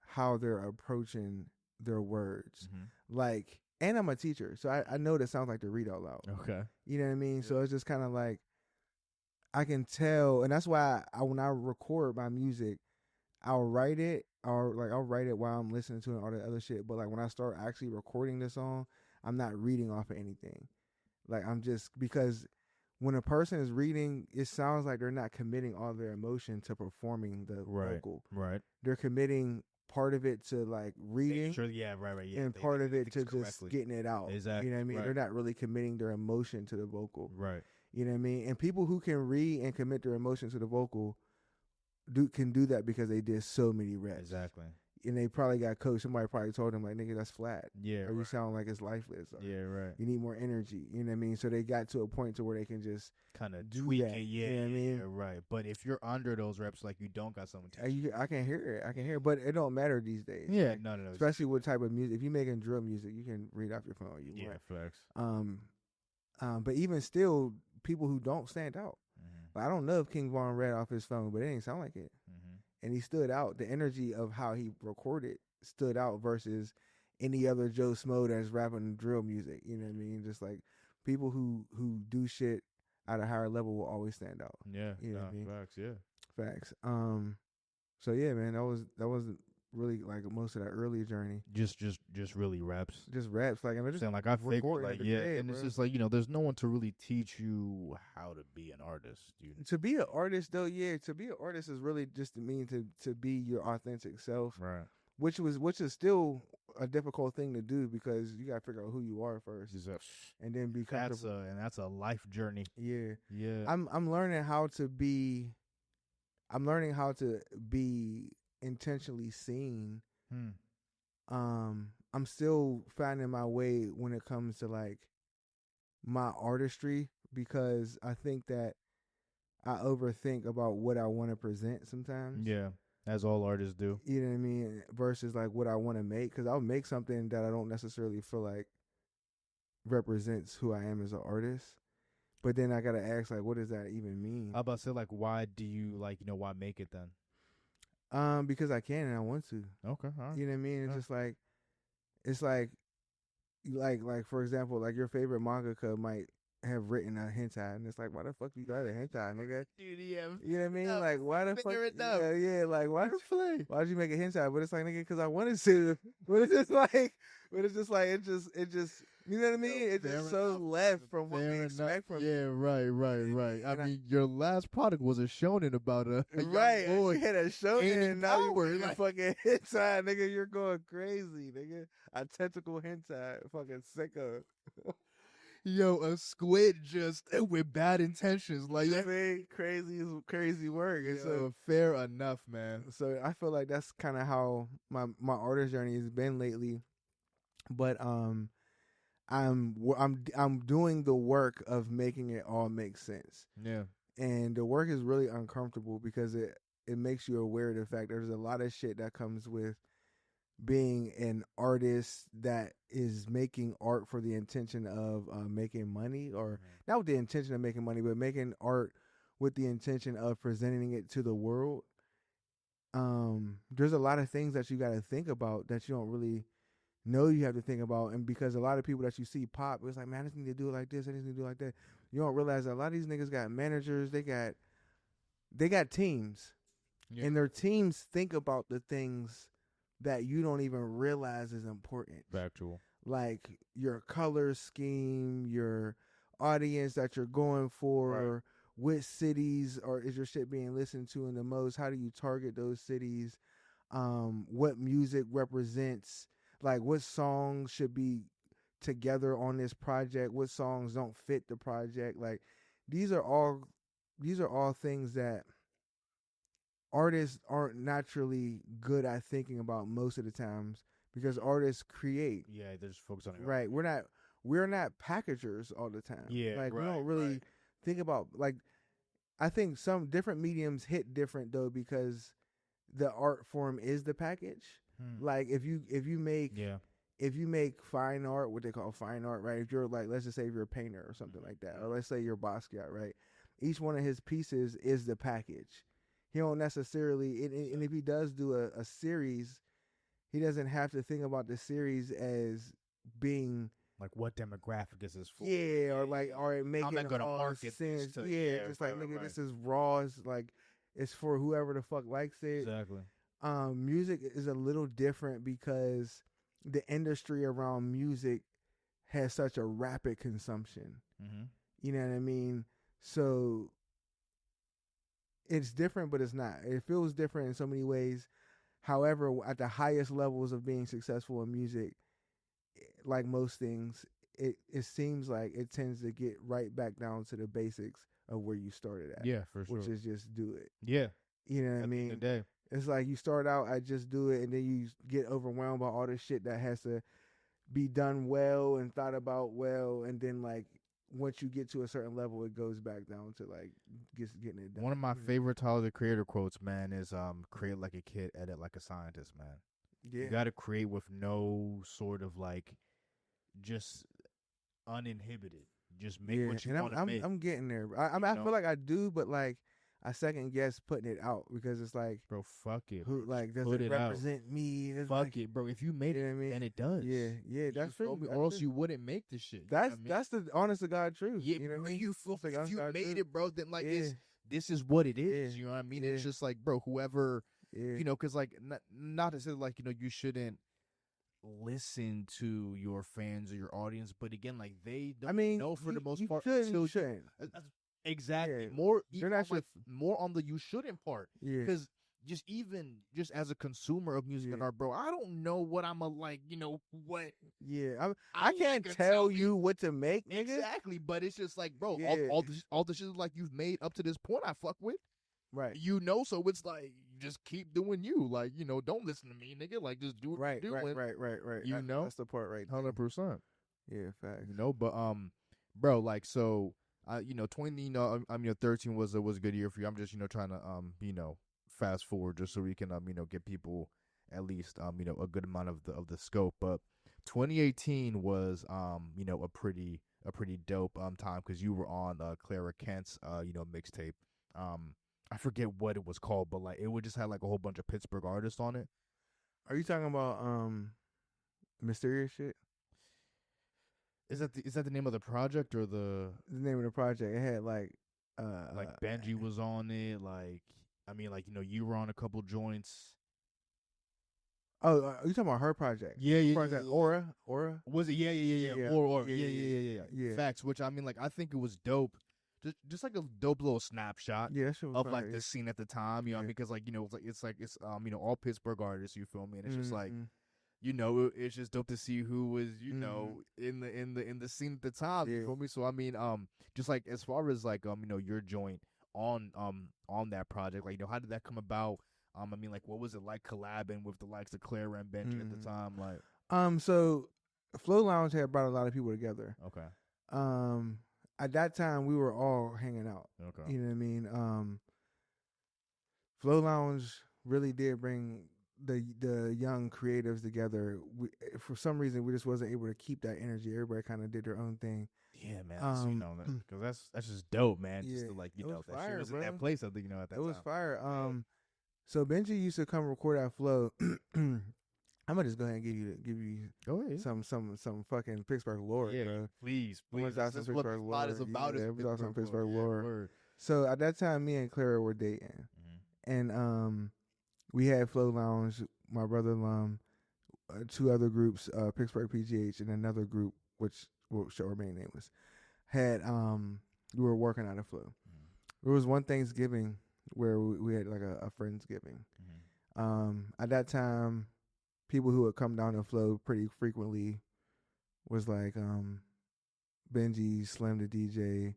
B: how they're approaching their words. Like, and I'm a teacher, so I know that sounds like to read out loud.
A: Okay.
B: You know what I mean? So it's just kind of like I can tell, and that's why when I record my music, I'll write it or like I'll write it while I'm listening to it and all that other shit. But like when I start actually recording the song, I'm not reading off of anything. Like I'm just because when a person is reading, it sounds like they're not committing all their emotion to performing the vocal.
A: Right.
B: They're committing part of it to like reading,
A: Sure. Yeah. Right. Yeah.
B: and part of it to just getting it out.
A: Exactly.
B: You know what I mean?
A: Right.
B: They're not really committing their emotion to the vocal.
A: Right.
B: You know what I mean? And people who can read and commit their emotion to the vocal can do that because they did so many reps.
A: Exactly.
B: And they probably got coached. Somebody probably told them like, "Nigga, that's flat."
A: Yeah.
B: Or you sound like it's lifeless. Or
A: Yeah. Right.
B: you need more energy. You know what I mean? So they got to a point to where they can just
A: Kind of
B: do
A: tweak
B: that.
A: it.
B: You
A: Yeah.
B: know what I mean?
A: Yeah, right. But if you're under those reps, like you don't got someone to.
B: I can hear it. I can hear it. But it don't matter these days.
A: Yeah.
B: Like,
A: No.
B: especially what type of music. If you're making drill music, you can read off your phone. You
A: Yeah.
B: want.
A: Facts.
B: But even still, people who don't stand out. Like, I don't know if King Von read off his phone, but it didn't sound like it. And he stood out. The energy of how he recorded stood out versus any other Joe Smo that's rapping drill music. You know what I mean? Just like people who do shit at a higher level will always stand out.
A: Yeah.
B: You know what I mean?
A: Facts. Yeah.
B: Facts. So yeah, man, that was really like most of that early journey.
A: Just really reps.
B: Just raps, like, I mean, just
A: Saying like I figured, like
B: every
A: yeah,
B: day,
A: and
B: bro.
A: it's just like there's no one to really teach you how to be an artist.
B: To be an artist, though, yeah, to be an artist is really just to mean to be your authentic self,
A: Right.
B: which is still a difficult thing to do because you got to figure out who you are first, and then be comfortable.
A: That's a life journey.
B: Yeah,
A: Yeah.
B: I'm learning how to be. I'm learning how to be intentionally seen. I'm still finding my way when it comes to like my artistry because I think that I overthink about what I want to present sometimes.
A: Yeah. As all artists do.
B: You know what I mean? Versus like what I want to make, because I'll make something that I don't necessarily feel like represents who I am as an artist. But then I gotta ask, like, what does that even mean?
A: I about to say, like, why do you why make it then?
B: Because I can and I want to.
A: Okay, all right.
B: You know what I mean? It's just like, it's like for example, like your favorite mangaka might have written a hentai, and it's like, why the fuck you write a hentai, nigga?
A: Dude, yeah.
B: You know what I mean? Like, why the fuck? Yeah, like why'd you make a hentai? But it's like, nigga, because I wanted to. But it's just like, it just You know what I mean? It's
A: Fair
B: just so
A: enough.
B: left from what we
A: Fair enough.
B: expect from
A: Yeah,
B: you.
A: right. I
B: And
A: mean, your last product was a shonen about a young
B: right,
A: boy
B: you had a show
A: gaining
B: and now you
A: power.
B: like, fucking hentai, nigga. You're going crazy, nigga. A tentacle hentai, fucking sicko.
A: Yo, a squid just with bad intentions. Like,
B: You know what I mean? Crazy work. And
A: yo, fair enough, man.
B: so I feel like that's kind of how my artist journey has been lately. But I'm doing the work of making it all make sense.
A: Yeah.
B: And the work is really uncomfortable because it makes you aware of the fact there's a lot of shit that comes with being an artist that is making art for the intention of making money, or not with the intention of making money, but making art with the intention of presenting it to the world. There's a lot of things that you got to think about that you don't really know you have to think about. And because a lot of people that you see pop, it's like, man, I just need to do it like this, I just need to do it like that. You don't realize that a lot of these niggas got managers, they got teams.
A: Yeah.
B: And their teams think about the things that you don't even realize is important.
A: Factual.
B: Like your color scheme, your audience that you're going for,
A: Right.
B: which cities or is your shit being listened to in the most? How do you target those cities? What music represents, like what songs should be together on this project, what songs don't fit the project. Like these are all things that artists aren't naturally good at thinking about most of the times, because artists create.
A: Yeah, they're just focused on it.
B: Right. We're not packagers all the time.
A: Yeah,
B: Like we
A: right,
B: don't really
A: right.
B: think about, like, I think some different mediums hit different though, because the art form is the package. Like if you make
A: Yeah.
B: if you make fine art, what they call fine art, right? If you're like, let's just say if you're a painter or something like that, or let's say you're Basquiat, right? Each one of his pieces is the package. He don't necessarily, and if he does do a series, he doesn't have to think about the series as being
A: Like, what demographic is this for?
B: yeah, or like, or it making
A: How am I gonna
B: all
A: market
B: sense.
A: this to?
B: Yeah, just like, nigga, this is raw. It's like, it's for whoever the fuck likes it.
A: Exactly.
B: Music is a little different because the industry around music has such a rapid consumption.
A: Mm-hmm.
B: You know what I mean? So it's different, but it's not. It feels different in so many ways. However, at the highest levels of being successful in music, like most things, it seems like it tends to get right back down to the basics of where you started at.
A: Yeah, for sure.
B: Which is just do it.
A: Yeah.
B: You know what I mean?
A: At the end of the day.
B: It's like you start out at just do it, and then you get overwhelmed by all this shit that has to be done well and thought about well, and then like once you get to a certain level, it goes back down to like just getting it done.
A: One of my favorite Tyler the Creator quotes, man, is create like a kid, edit like a scientist, man.
B: Yeah.
A: You got to create with no sort of like just uninhibited. Just make what you want to make.
B: I'm getting there. I feel like I do, but like I second guess putting it out because it's like,
A: bro, fuck it.
B: Who like does
A: Put
B: it
A: it
B: represent me?
A: Fuck
B: like,
A: it, bro. If you made
B: you
A: it,
B: know what I mean?
A: then it does.
B: Yeah, that's true.
A: Or else you wouldn't make this shit.
B: That's the honest to God truth.
A: Yeah,
B: you know what I mean?
A: If you made it, bro, then like
B: Yeah.
A: this is what it is.
B: Yeah.
A: You know what I mean?
B: Yeah.
A: It's just like, bro, whoever,
B: Yeah.
A: you know, because like not to say like, you know, you shouldn't listen to your fans or your audience, but again, like they don't know for the most part.
B: You shouldn't.
A: Exactly.
B: Yeah.
A: They're not more on the you shouldn't part.
B: Yeah.
A: Because just as a consumer of music and art, bro, I don't know what I'm a like, you know, what.
B: Yeah. I can't tell you what to make, nigga.
A: Exactly. But it's just like, bro,
B: Yeah.
A: all the shit like you've made up to this point, I fuck with.
B: Right.
A: You know, so it's like, just keep doing you. Like, you know, don't listen to me, nigga. Like, just do what you're doing.
B: Right.
A: You know?
B: That's the part right there.
A: 100%.
B: Yeah, facts.
A: You know, but, bro, like, so, you know, 20, you know, 13 was a good year for you. I'm just, you know, trying to, you know, fast forward just so we can, you know, get people at least, you know, a good amount of the scope. But 2018 was, you know, a pretty dope, time because you were on, Clara Kent's, you know, mixtape. I forget what it was called, but like it would just have like a whole bunch of Pittsburgh artists on it.
B: Are you talking about mysterious shit?
A: Is that the name of the project or the
B: name of the project? It had like
A: Benji was on it. Like I mean, like you know, you were on a couple joints.
B: Oh, you talking about her project?
A: Yeah.
B: Project Aura.
A: Was it? Yeah.
B: Yeah.
A: Or
B: Yeah.
A: yeah. Facts. Which I mean, like I think it was dope. Just like a dope little snapshot
B: Yeah, that shit was
A: of
B: fire.
A: like the scene at the time. You know, what I mean, because like it's all Pittsburgh artists. You feel me? And it's just like it's just dope to see who was in the scene at the time.
B: Yeah.
A: You feel me? So I mean, just like as far as like your joint on that project, like how did that come about? I mean, like, what was it like collabing with the likes of Claire and Benji at the time? Like,
B: so Flow Lounge had brought a lot of people together.
A: Okay.
B: At that time we were all hanging out.
A: Okay.
B: You know what I mean? Flow Lounge really did bring the young creatives together. For some reason, we just wasn't able to keep that energy. Everybody kind of did their own thing.
A: Yeah, man. Because that's just dope, man.
B: Yeah,
A: just to like that
B: fire,
A: shit was in
B: bro.
A: that place. I think at that time.
B: It was fire. So Benji used to come record at Flow. I'm gonna just go ahead and give you
A: Go ahead.
B: some fucking Pittsburgh lore, bro.
A: Please.
B: That's
A: what
B: Pittsburgh
A: the
B: lore.
A: spot is about.
B: Yeah, we some Pittsburgh lore.
A: Word.
B: So at that time, me and Clara were dating, and we had Flow Lounge, my brother Lum, two other groups, Pittsburgh PGH, and another group which shall remain nameless. Had we were working out of Flow. There was one Thanksgiving where we had like a Friendsgiving. At that time, people who would come down to Flow pretty frequently was like Benji, Slim the DJ,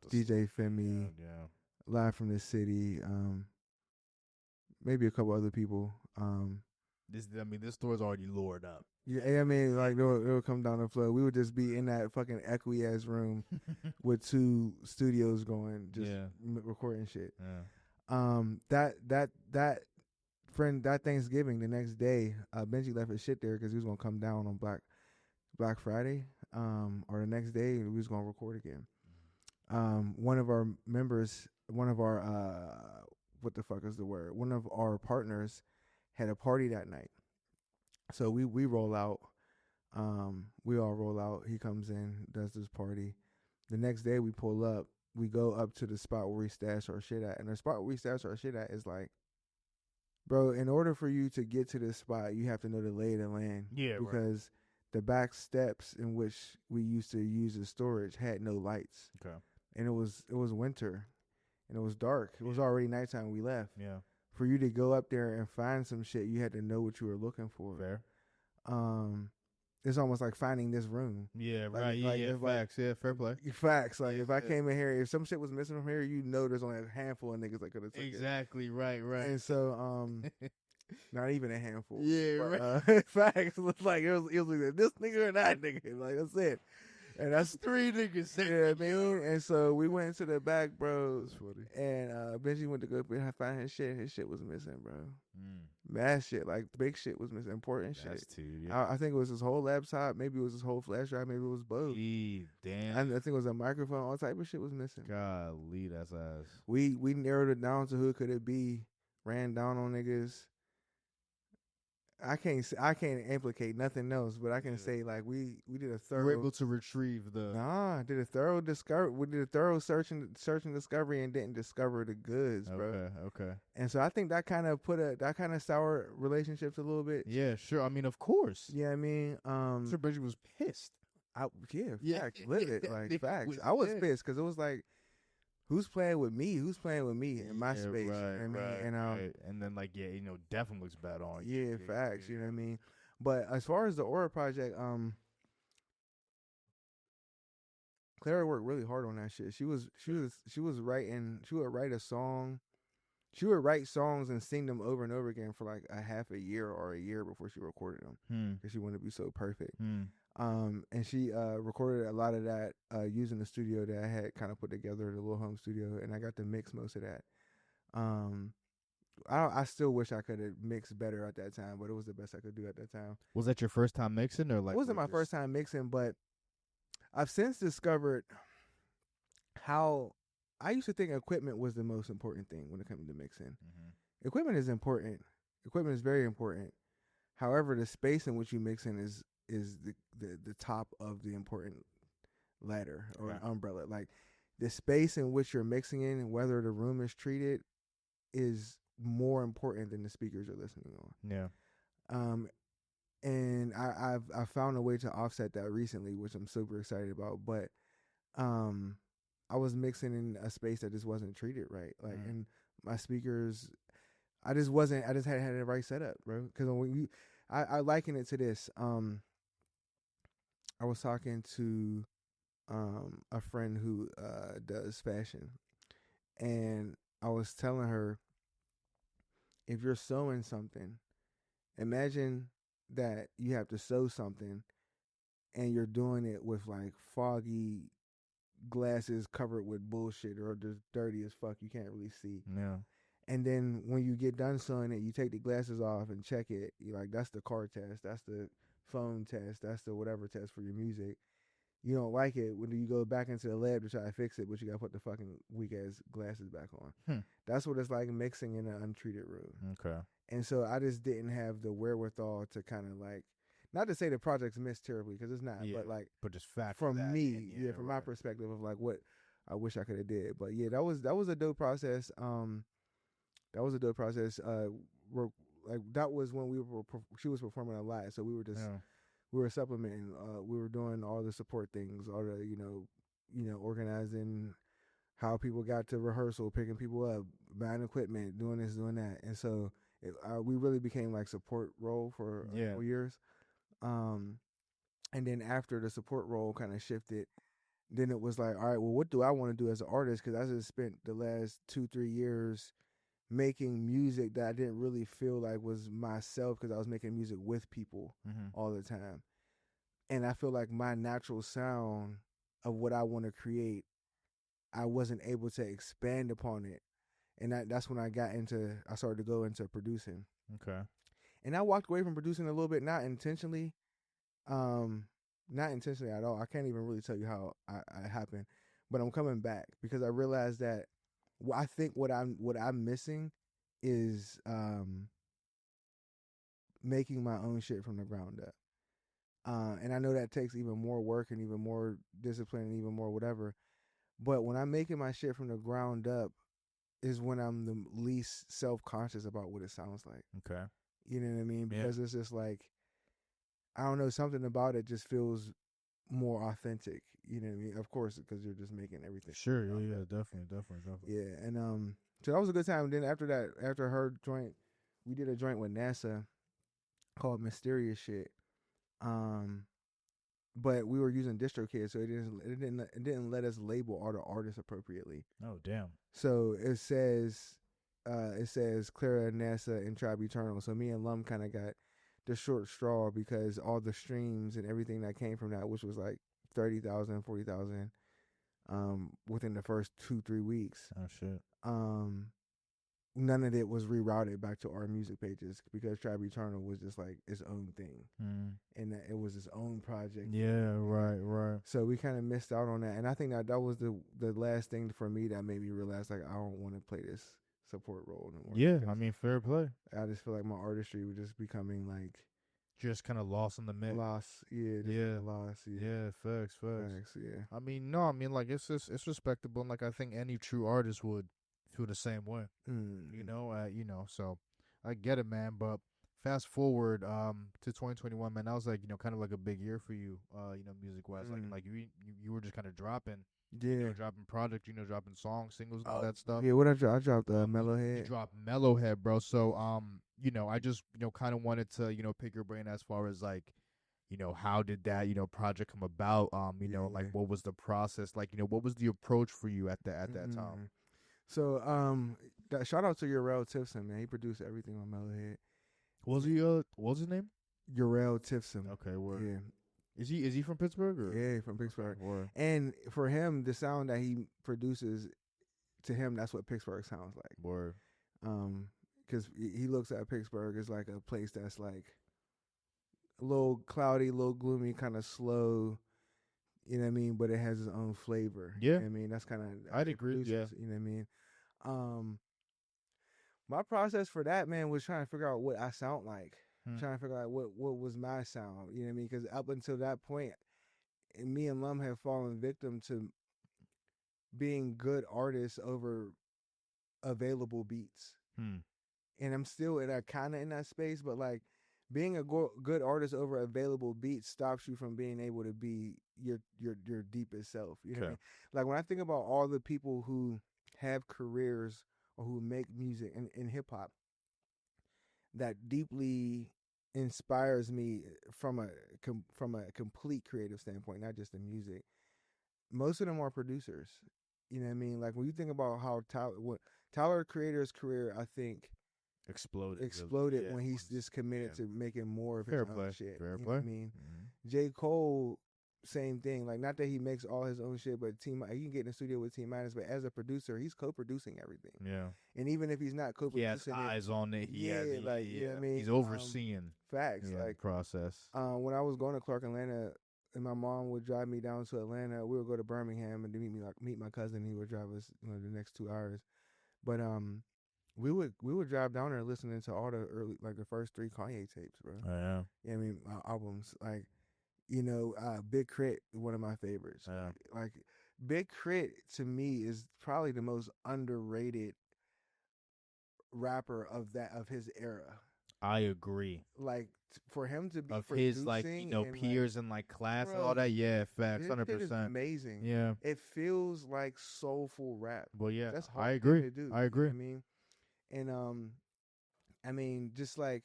B: DJ Femi, Live from the City, maybe a couple other people.
A: This store's already lured up.
B: Yeah, I mean, like they would come down the Flow. We would just be in that fucking echoey ass room with two studios going, just recording shit. That Thanksgiving, the next day, Benji left his shit there because he was gonna come down on Black Friday, or the next day we was gonna record again. One of our members, one of our what the fuck is the word? One of our partners had a party that night, so we roll out. We all roll out. He comes in, does this party. The next day we pull up. We go up to the spot where we stash our shit at, and the spot where we stash our shit at is like, bro, in order for you to get to this spot, you have to know the lay of the land.
A: Yeah,
B: because the back steps in which we used to use as storage had no lights.
A: Okay.
B: And it was winter, and it was dark. It was already nighttime when we left.
A: Yeah.
B: For you to go up there and find some shit, you had to know what you were looking for.
A: Fair.
B: It's almost like finding this room.
A: Yeah, right. Facts. Fair play.
B: Facts. Like if I came in here, if some shit was missing from here, there's only a handful of niggas that could have taken it.
A: Exactly. Right.
B: And so, not even a handful.
A: Yeah,
B: right. Facts. Like it was like this nigga or that nigga. Like that's it. And that's
A: 3 niggas.
B: Yeah, man. And so we went into the back, bro. That's funny. And Benji went to go find his shit. His shit was missing, bro. Mad shit, like big shit was missing, important shit.
A: That's too. Yeah.
B: I think it was his whole laptop. Maybe it was his whole flash drive. Maybe it was both.
A: Damn.
B: I think it was a microphone. All type of shit was missing.
A: Golly, that's ass.
B: We narrowed it down to who could it be. Ran down on niggas. I can't implicate nothing else, but I can say like we did a thorough.
A: We were able to retrieve the.
B: Did a thorough discovery. We did a thorough search and discovery and didn't discover the goods, bro.
A: Okay.
B: And so I think that kind of sour relationships a little bit.
A: Yeah, sure. I mean, of course.
B: Yeah, I mean,
A: Sir Benji was pissed.
B: Facts, livid, like facts. I was pissed because it was like, who's playing with me? Who's playing with me in my space?
A: And then like definitely looks bad on you.
B: Yeah, facts. You know what I mean? But as far as the Aura project, Clara worked really hard on that shit. She was writing. She would write a song. She would write songs and sing them over and over again for like a half a year or a year before she recorded them because she wanted to be so perfect. And she recorded a lot of that using the studio that I had kind of put together, the little home studio, and I got to mix most of that. I still wish I could have mixed better at that time, but it was the best I could do at that time.
A: Was that your first time mixing, or like?
B: It wasn't my first time mixing, but I've since discovered how I used to think equipment was the most important thing when it comes to mixing. Equipment is important. Equipment is very important. However, the space in which you mix in is the top of the important ladder or an umbrella. Like the space in which you're mixing in and whether the room is treated is more important than the speakers you're listening on.
A: Yeah.
B: Um, and I found a way to offset that recently, which I'm super excited about. But um, I was mixing in a space that just wasn't treated right, like,
A: Mm.
B: and my speakers, I just wasn't. I just had the right setup, bro. Because when you, I liken it to this. I was talking to a friend who does fashion, and I was telling her, if you're sewing something, imagine that you have to sew something and you're doing it with like foggy glasses covered with bullshit or just dirty as fuck. You can't really see.
A: Yeah.
B: And then when you get done sewing it, you take the glasses off and check it. You're like, that's the car test, that's the phone test, that's the whatever test for your music. You don't like it when you go back into the lab to try to fix it, but you gotta put the fucking weak ass glasses back on.
A: Hmm.
B: That's what it's like mixing in an untreated room.
A: Okay.
B: And so I just didn't have the wherewithal to kind of like, not to say the project's missed terribly because it's not,
A: Yeah.
B: but like
A: But just factor
B: from
A: that
B: me,
A: in.
B: yeah, from my perspective of like what I wish I could have did. But yeah, that was a dope process. That was a dope process. We're, like that was when she was performing a lot, so we were just
A: Yeah.
B: we were supplementing. We were doing all the support things, all the organizing how people got to rehearsal, picking people up, buying equipment, doing this, doing that, and so we really became like support role for a
A: Yeah.
B: couple years. Um, and then after the support role kind of shifted, then it was like, all right, well, what do I want to do as an artist? Because I just spent the last 2-3 years making music that I didn't really feel like was myself because I was making music with people
A: Mm-hmm.
B: all the time. And I feel like my natural sound of what I want to create, I wasn't able to expand upon it. And that's when I started to go into producing.
A: Okay.
B: And I walked away from producing a little bit, um, not intentionally at all. I can't even really tell you how I happened, but I'm coming back because I realized that I think what I'm missing is making my own shit from the ground up. And I know that takes even more work and even more discipline and even more whatever. But when I'm making my shit from the ground up is when I'm the least self conscious about what it sounds like.
A: Okay.
B: You know what I mean?
A: Yeah.
B: Because it's just like, I don't know, something about it just feels more authentic. You know what I mean? Of course, because you're just making everything.
A: Sure. Yeah. Definitely.
B: Yeah, and so that was a good time. Then after that, after her joint, we did a joint with NASA called Mysterious Shit. Um, but we were using DistroKid, so it didn't let us label all the artists appropriately.
A: Oh damn.
B: So it says Clara, NASA, and Tribe Eternal. So me and Lum kind of got the short straw because all the streams and everything that came from that, which was like 30,000, 40,000, within the first 2-3 weeks.
A: Oh shit.
B: None of it was rerouted back to our music pages because Tribe Eternal was just like its own thing, and that it was its own project.
A: Yeah. Right.
B: So we kind of missed out on that, and I think that was the last thing for me that made me realize like I don't want to play this support role anymore.
A: Yeah. I mean, fair play.
B: I just feel like my artistry was just becoming like
A: Just kind of lost in the mix.
B: lost. Yeah, just
A: Yeah.
B: lost.
A: Yeah. Facts.
B: Yeah.
A: I mean, no. I mean, like it's respectable, and like I think any true artist would feel the same way.
B: Mm.
A: So I get it, man. But fast forward to 2021, man, that was like kind of like a big year for you, music wise. Like you were just kind of dropping,
B: Yeah.
A: dropping project, dropping songs, singles, and all that stuff.
B: Yeah, what I dropped
A: You
B: Mellowhead.
A: dropped Mellowhead, bro. So I just kind of wanted to pick your brain as far as like how did that project come about? Like what was the process? Like what was the approach for you at that time?
B: So shout out to Urel Tifson, man. He produced everything on Mellowhead.
A: What's his name?
B: Urel Tifson.
A: Okay, word.
B: Yeah.
A: Is he from Pittsburgh or?
B: Yeah, from Pittsburgh.
A: Word.
B: And for him, the sound that he produces, to him, that's what Pittsburgh sounds like.
A: Word.
B: Because he looks at Pittsburgh as like a place that's like a little cloudy, a little gloomy, kind of slow. You know what I mean? But it has its own flavor.
A: Yeah.
B: I mean, that's kind of
A: I'd agree. Yeah.
B: You know what I mean? My process for that, man, was trying to figure out what I sound like. Trying to figure out what was my sound. You know what I mean? Because up until that point, me and Lum have fallen victim to being good artists over available beats. And I'm still kind of in that space, but like being a good artist over available beats stops you from being able to be your deepest self. You know what I
A: Okay.
B: mean? Like when I think about all the people who have careers or who make music in hip hop that deeply inspires me from a complete creative standpoint, not just the music. Most of them are producers. You know what I mean? Like when you think about how Tyler Creator's career, I think
A: Exploded. Really.
B: exploded
A: Yeah.
B: when he's just committed to making more of his
A: Fair
B: own
A: play.
B: shit.
A: Fair
B: You know
A: play.
B: what I mean?
A: Mm-hmm.
B: J. Cole, same thing. Like not that he makes all his own shit, but he can get in the studio with T Minus, but as a producer, he's co-producing everything.
A: Yeah.
B: And even if he's not
A: He has
B: co-producing it,
A: eyes on it. He has.
B: yeah, like you know what I mean.
A: He's overseeing.
B: Facts.
A: Yeah.
B: Like
A: The process.
B: when I was going to Clark, Atlanta, and my mom would drive me down to Atlanta, we would go to Birmingham and to meet my cousin. He would drive us, the next 2 hours. But we would drive down there listening to all the early, like the first 3 Kanye tapes, bro.
A: Yeah.
B: Yeah, I mean albums. Like Big Crit, one of my favorites.
A: Yeah.
B: Like Big Crit to me is probably the most underrated rapper of his era.
A: I agree.
B: Like for him to be
A: Of
B: producing
A: his like
B: and
A: peers in like class and all
B: bro,
A: that. Yeah. Facts.
B: his shit is
A: 100%.
B: amazing.
A: Yeah.
B: It feels like soulful rap.
A: Well, yeah.
B: That's
A: I
B: hard
A: agree.
B: to do.
A: I
B: You know
A: agree.
B: what I mean? And I mean, just like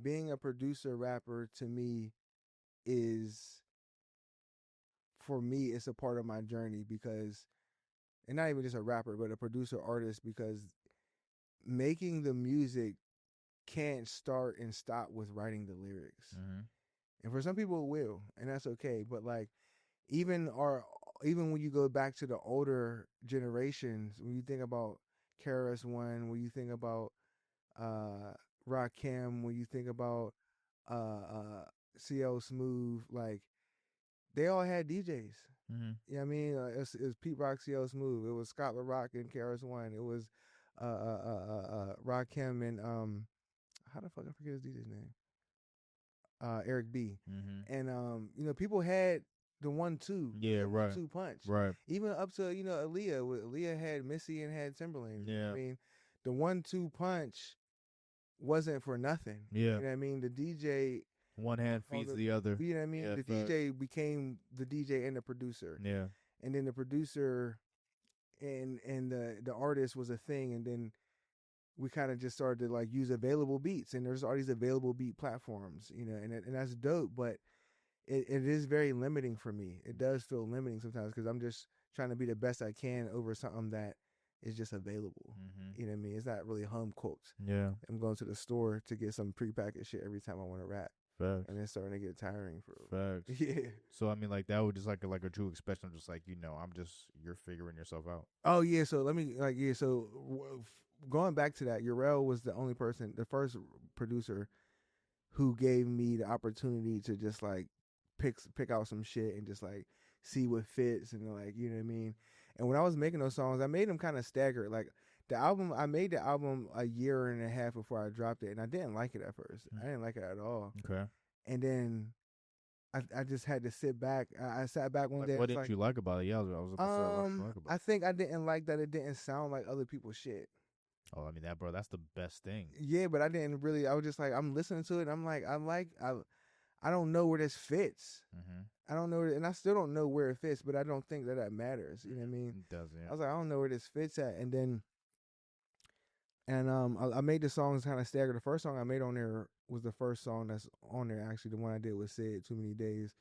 B: being a producer rapper to me is, for me, it's a part of my journey because, and not even just a rapper, but a producer artist, because making the music can't start and stop with writing the lyrics.
A: Mm-hmm.
B: And for some people it will, and that's okay. But like even when you go back to the older generations, when you think about Karis One, when you think about Rakim, when you think about CL Smooth, like they all had DJs.
A: Mm-hmm.
B: You know what I mean? It was Pete Rock, CL Smooth. It was Scott LaRock and Karis One. It was Rakim and how the fuck I forget his DJ's name? Eric B.
A: Mm-hmm.
B: And people had the 1-2,
A: Yeah.
B: the
A: Right.
B: 1-2 punch.
A: Right.
B: Even up to Aaliyah. Aaliyah had Missy and had Timberland.
A: Yeah.
B: I mean, the 1-2 punch wasn't for nothing.
A: Yeah.
B: You know what I mean? The DJ,
A: One hand feeds the other.
B: you know what I mean?
A: Yeah,
B: The
A: facts.
B: DJ became the DJ and the producer.
A: Yeah.
B: And then the producer and the artist was a thing, and then we kind of just started to like use available beats, and there's all these available beat platforms, and that's dope, but it is very limiting for me. It does feel limiting sometimes because I'm just trying to be the best I can over something that is just available.
A: Mm-hmm.
B: You know what I mean? It's not really home cooked.
A: Yeah.
B: I'm going to the store to get some prepackaged shit every time I want to rap,
A: Facts.
B: and it's starting to get tiring for
A: Facts.
B: yeah.
A: So I mean, like that would just like a true expression of just like you're figuring yourself out.
B: Oh yeah, so let me going back to that, Urel was the first producer who gave me the opportunity to just like pick out some shit and just like see what fits and like you know what I mean. And when I was making those songs, I made them kind of staggered. Like I made the album a year and a half before I dropped it, and I didn't like it at first. I didn't like it at all.
A: Okay.
B: And then I just had to sit back. I sat back one day.
A: What didn't you like about it? Yeah, I was about to say, what you like about
B: I
A: it?
B: think I didn't like that it didn't sound like other people's shit.
A: Oh, I mean that's the best thing.
B: Yeah, but I didn't really. I was just like, I'm listening to it. And I'm like, I don't know where this fits.
A: Mm-hmm.
B: I don't know, and I still don't know where it fits. But I don't think that matters. You know what I mean?
A: It does, yeah.
B: I was like, I don't know where this fits at. And then, I made the songs kind of staggered. The first song I made on there was the first song that's on there. Actually, the one I did with Sid, Too Many Days.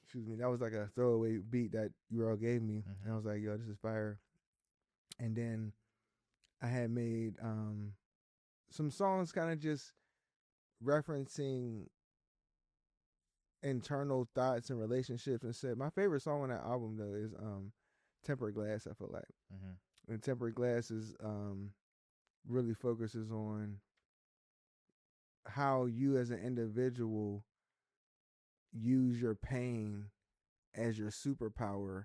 B: Excuse me. That was like a throwaway beat that you all gave me, and I was like, yo, this is fire. And then I had made some songs kind of just referencing internal thoughts and relationships and said my favorite song on that album though is Tempered Glass. I feel like and Tempered Glass is really focuses on how you as an individual use your pain as your superpower,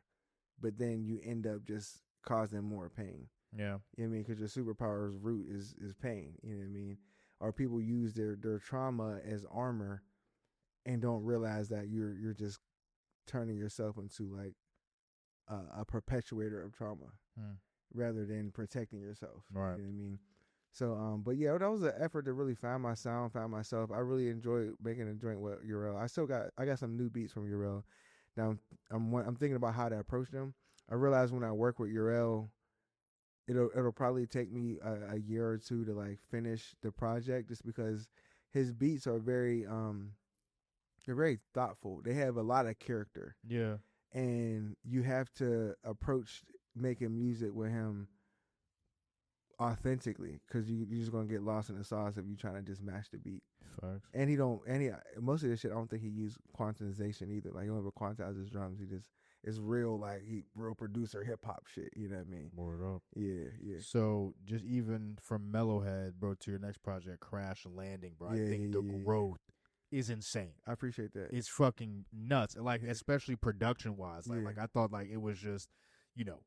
B: but then you end up just causing more pain.
A: Yeah.
B: You know what I mean? Because your superpower's root is pain. You know what I mean? Or people use their trauma as armor and don't realize that you're just turning yourself into like a perpetuator of trauma rather than protecting yourself.
A: Right.
B: You know what I mean? So, but yeah, that was an effort to really find my sound, find myself. I really enjoy making a joint with Urel. I got some new beats from Urel. Now I'm thinking about how to approach them. I realize when I work with Urel, it'll probably take me a year or two to like finish the project, just because his beats are very they're very thoughtful. They have a lot of character,
A: Yeah.
B: and you have to approach making music with him authentically, because you're just gonna get lost in the sauce if you trying to just match the beat.
A: Facts.
B: And he most of this shit I don't think he used quantization either. Like he don't ever quantize his drums. He just it's real like he real producer hip hop shit. You know what I mean?
A: Word up.
B: Yeah, yeah.
A: So just even from Mellowhead, bro, to your next project, Crash Landing, bro,
B: Yeah,
A: I think the
B: yeah.
A: growth is insane.
B: I appreciate that.
A: It's fucking nuts. Like, especially production wise. Like,
B: Yeah.
A: like I thought like it was just, you know,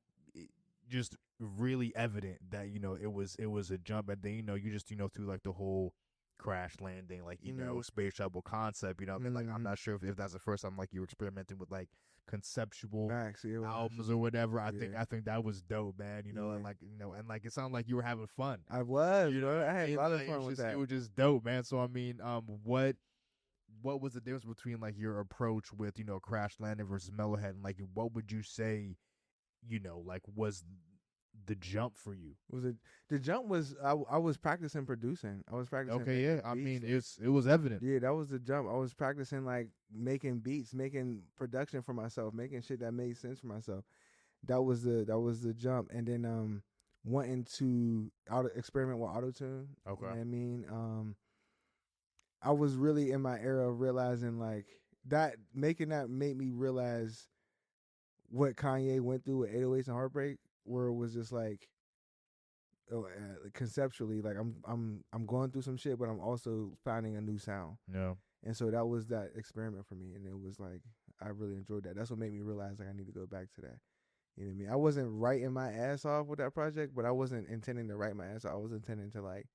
A: just really evident that, you know, it was a jump. And then, you know, you just, you know, through like the whole Crash Landing, like, you know, space shuttle concept, you know what I mean? Like, I'm not sure if that's the first time like you were experimenting with like conceptual
B: Facts, yeah,
A: albums or whatever. I
B: Yeah.
A: think that was dope, man. You know,
B: Yeah.
A: and like, you know, and like it sounded like you were having fun.
B: I was,
A: You know,
B: I had a lot of fun with
A: just,
B: that.
A: it was just dope, man. So I mean, what was the difference between like your approach with, you know, Crash Landing versus Mellowhead, and like what would you say, you know, like was the jump for you?
B: Was it the jump was I was practicing producing. I was practicing.
A: Okay, yeah. I
B: beats.
A: mean, it was evident.
B: Yeah, that was the jump. I was practicing like making beats, making production for myself, making shit that made sense for myself. That was the jump. And then wanting to experiment with autotune.
A: Okay.
B: You know what I mean? I was really in my era of realizing like that making that made me realize what Kanye went through with 808s and Heartbreak, where it was just like conceptually like I'm going through some shit, but I'm also finding a new sound.
A: Yeah.
B: And so that was that experiment for me, and it was like I really enjoyed that. That's what made me realize like I need to go back to that. You know what I mean? I wasn't writing my ass off with that project, but I wasn't intending to write my ass off. I was intending to like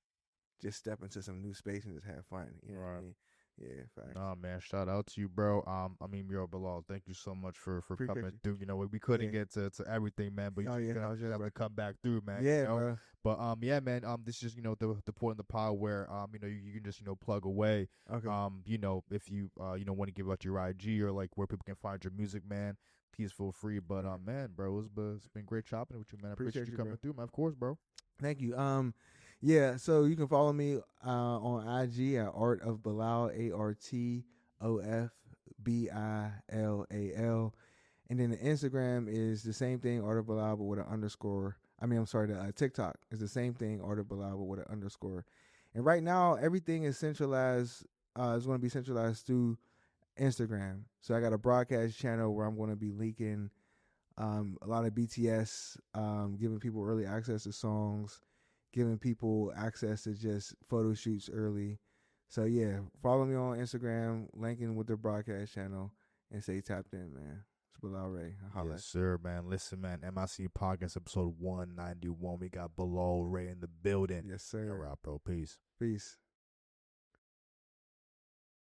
B: just step into some new space and just have fun. You know what I mean? Yeah, facts.
A: Nah, man, shout out to you, bro. I mean, yo, Bilal, thank you so much for
B: Appreciate
A: coming
B: you.
A: through. You know, we couldn't get to everything, man, but
B: Oh,
A: you're
B: yeah,
A: gonna have to come back through, man.
B: Yeah,
A: you know?
B: bro.
A: But yeah, man, this is, you know, the point in the pod where you know, you can just, you know, plug away.
B: Okay.
A: You know, if you you know, want to give out your IG or like where people can find your music, man, please feel free. But man, bro, it's been great chopping with you, man. I appreciate you coming
B: bro.
A: through, man. Of course, bro.
B: Thank you. Yeah, so you can follow me on IG at Art of Bilal, ARTOFBILAL. And then the Instagram is the same thing, Art of Bilal, but with an underscore. I mean, I'm sorry, the TikTok is the same thing, Art of Bilal, but with an underscore. And right now, everything is centralized. It's going to be centralized through Instagram. So I got a broadcast channel where I'm going to be leaking a lot of BTS, giving people early access to songs, giving people access to just photo shoots early. So yeah, follow me on Instagram, linking with the broadcast channel, and stay tapped in, man. It's Bilal Rè.
A: Yes, sir, man. Listen, man. MIC Podcast episode 191. We got Bilal Rè in the building.
B: Yes, sir.
A: All right, bro. Peace.
B: Peace.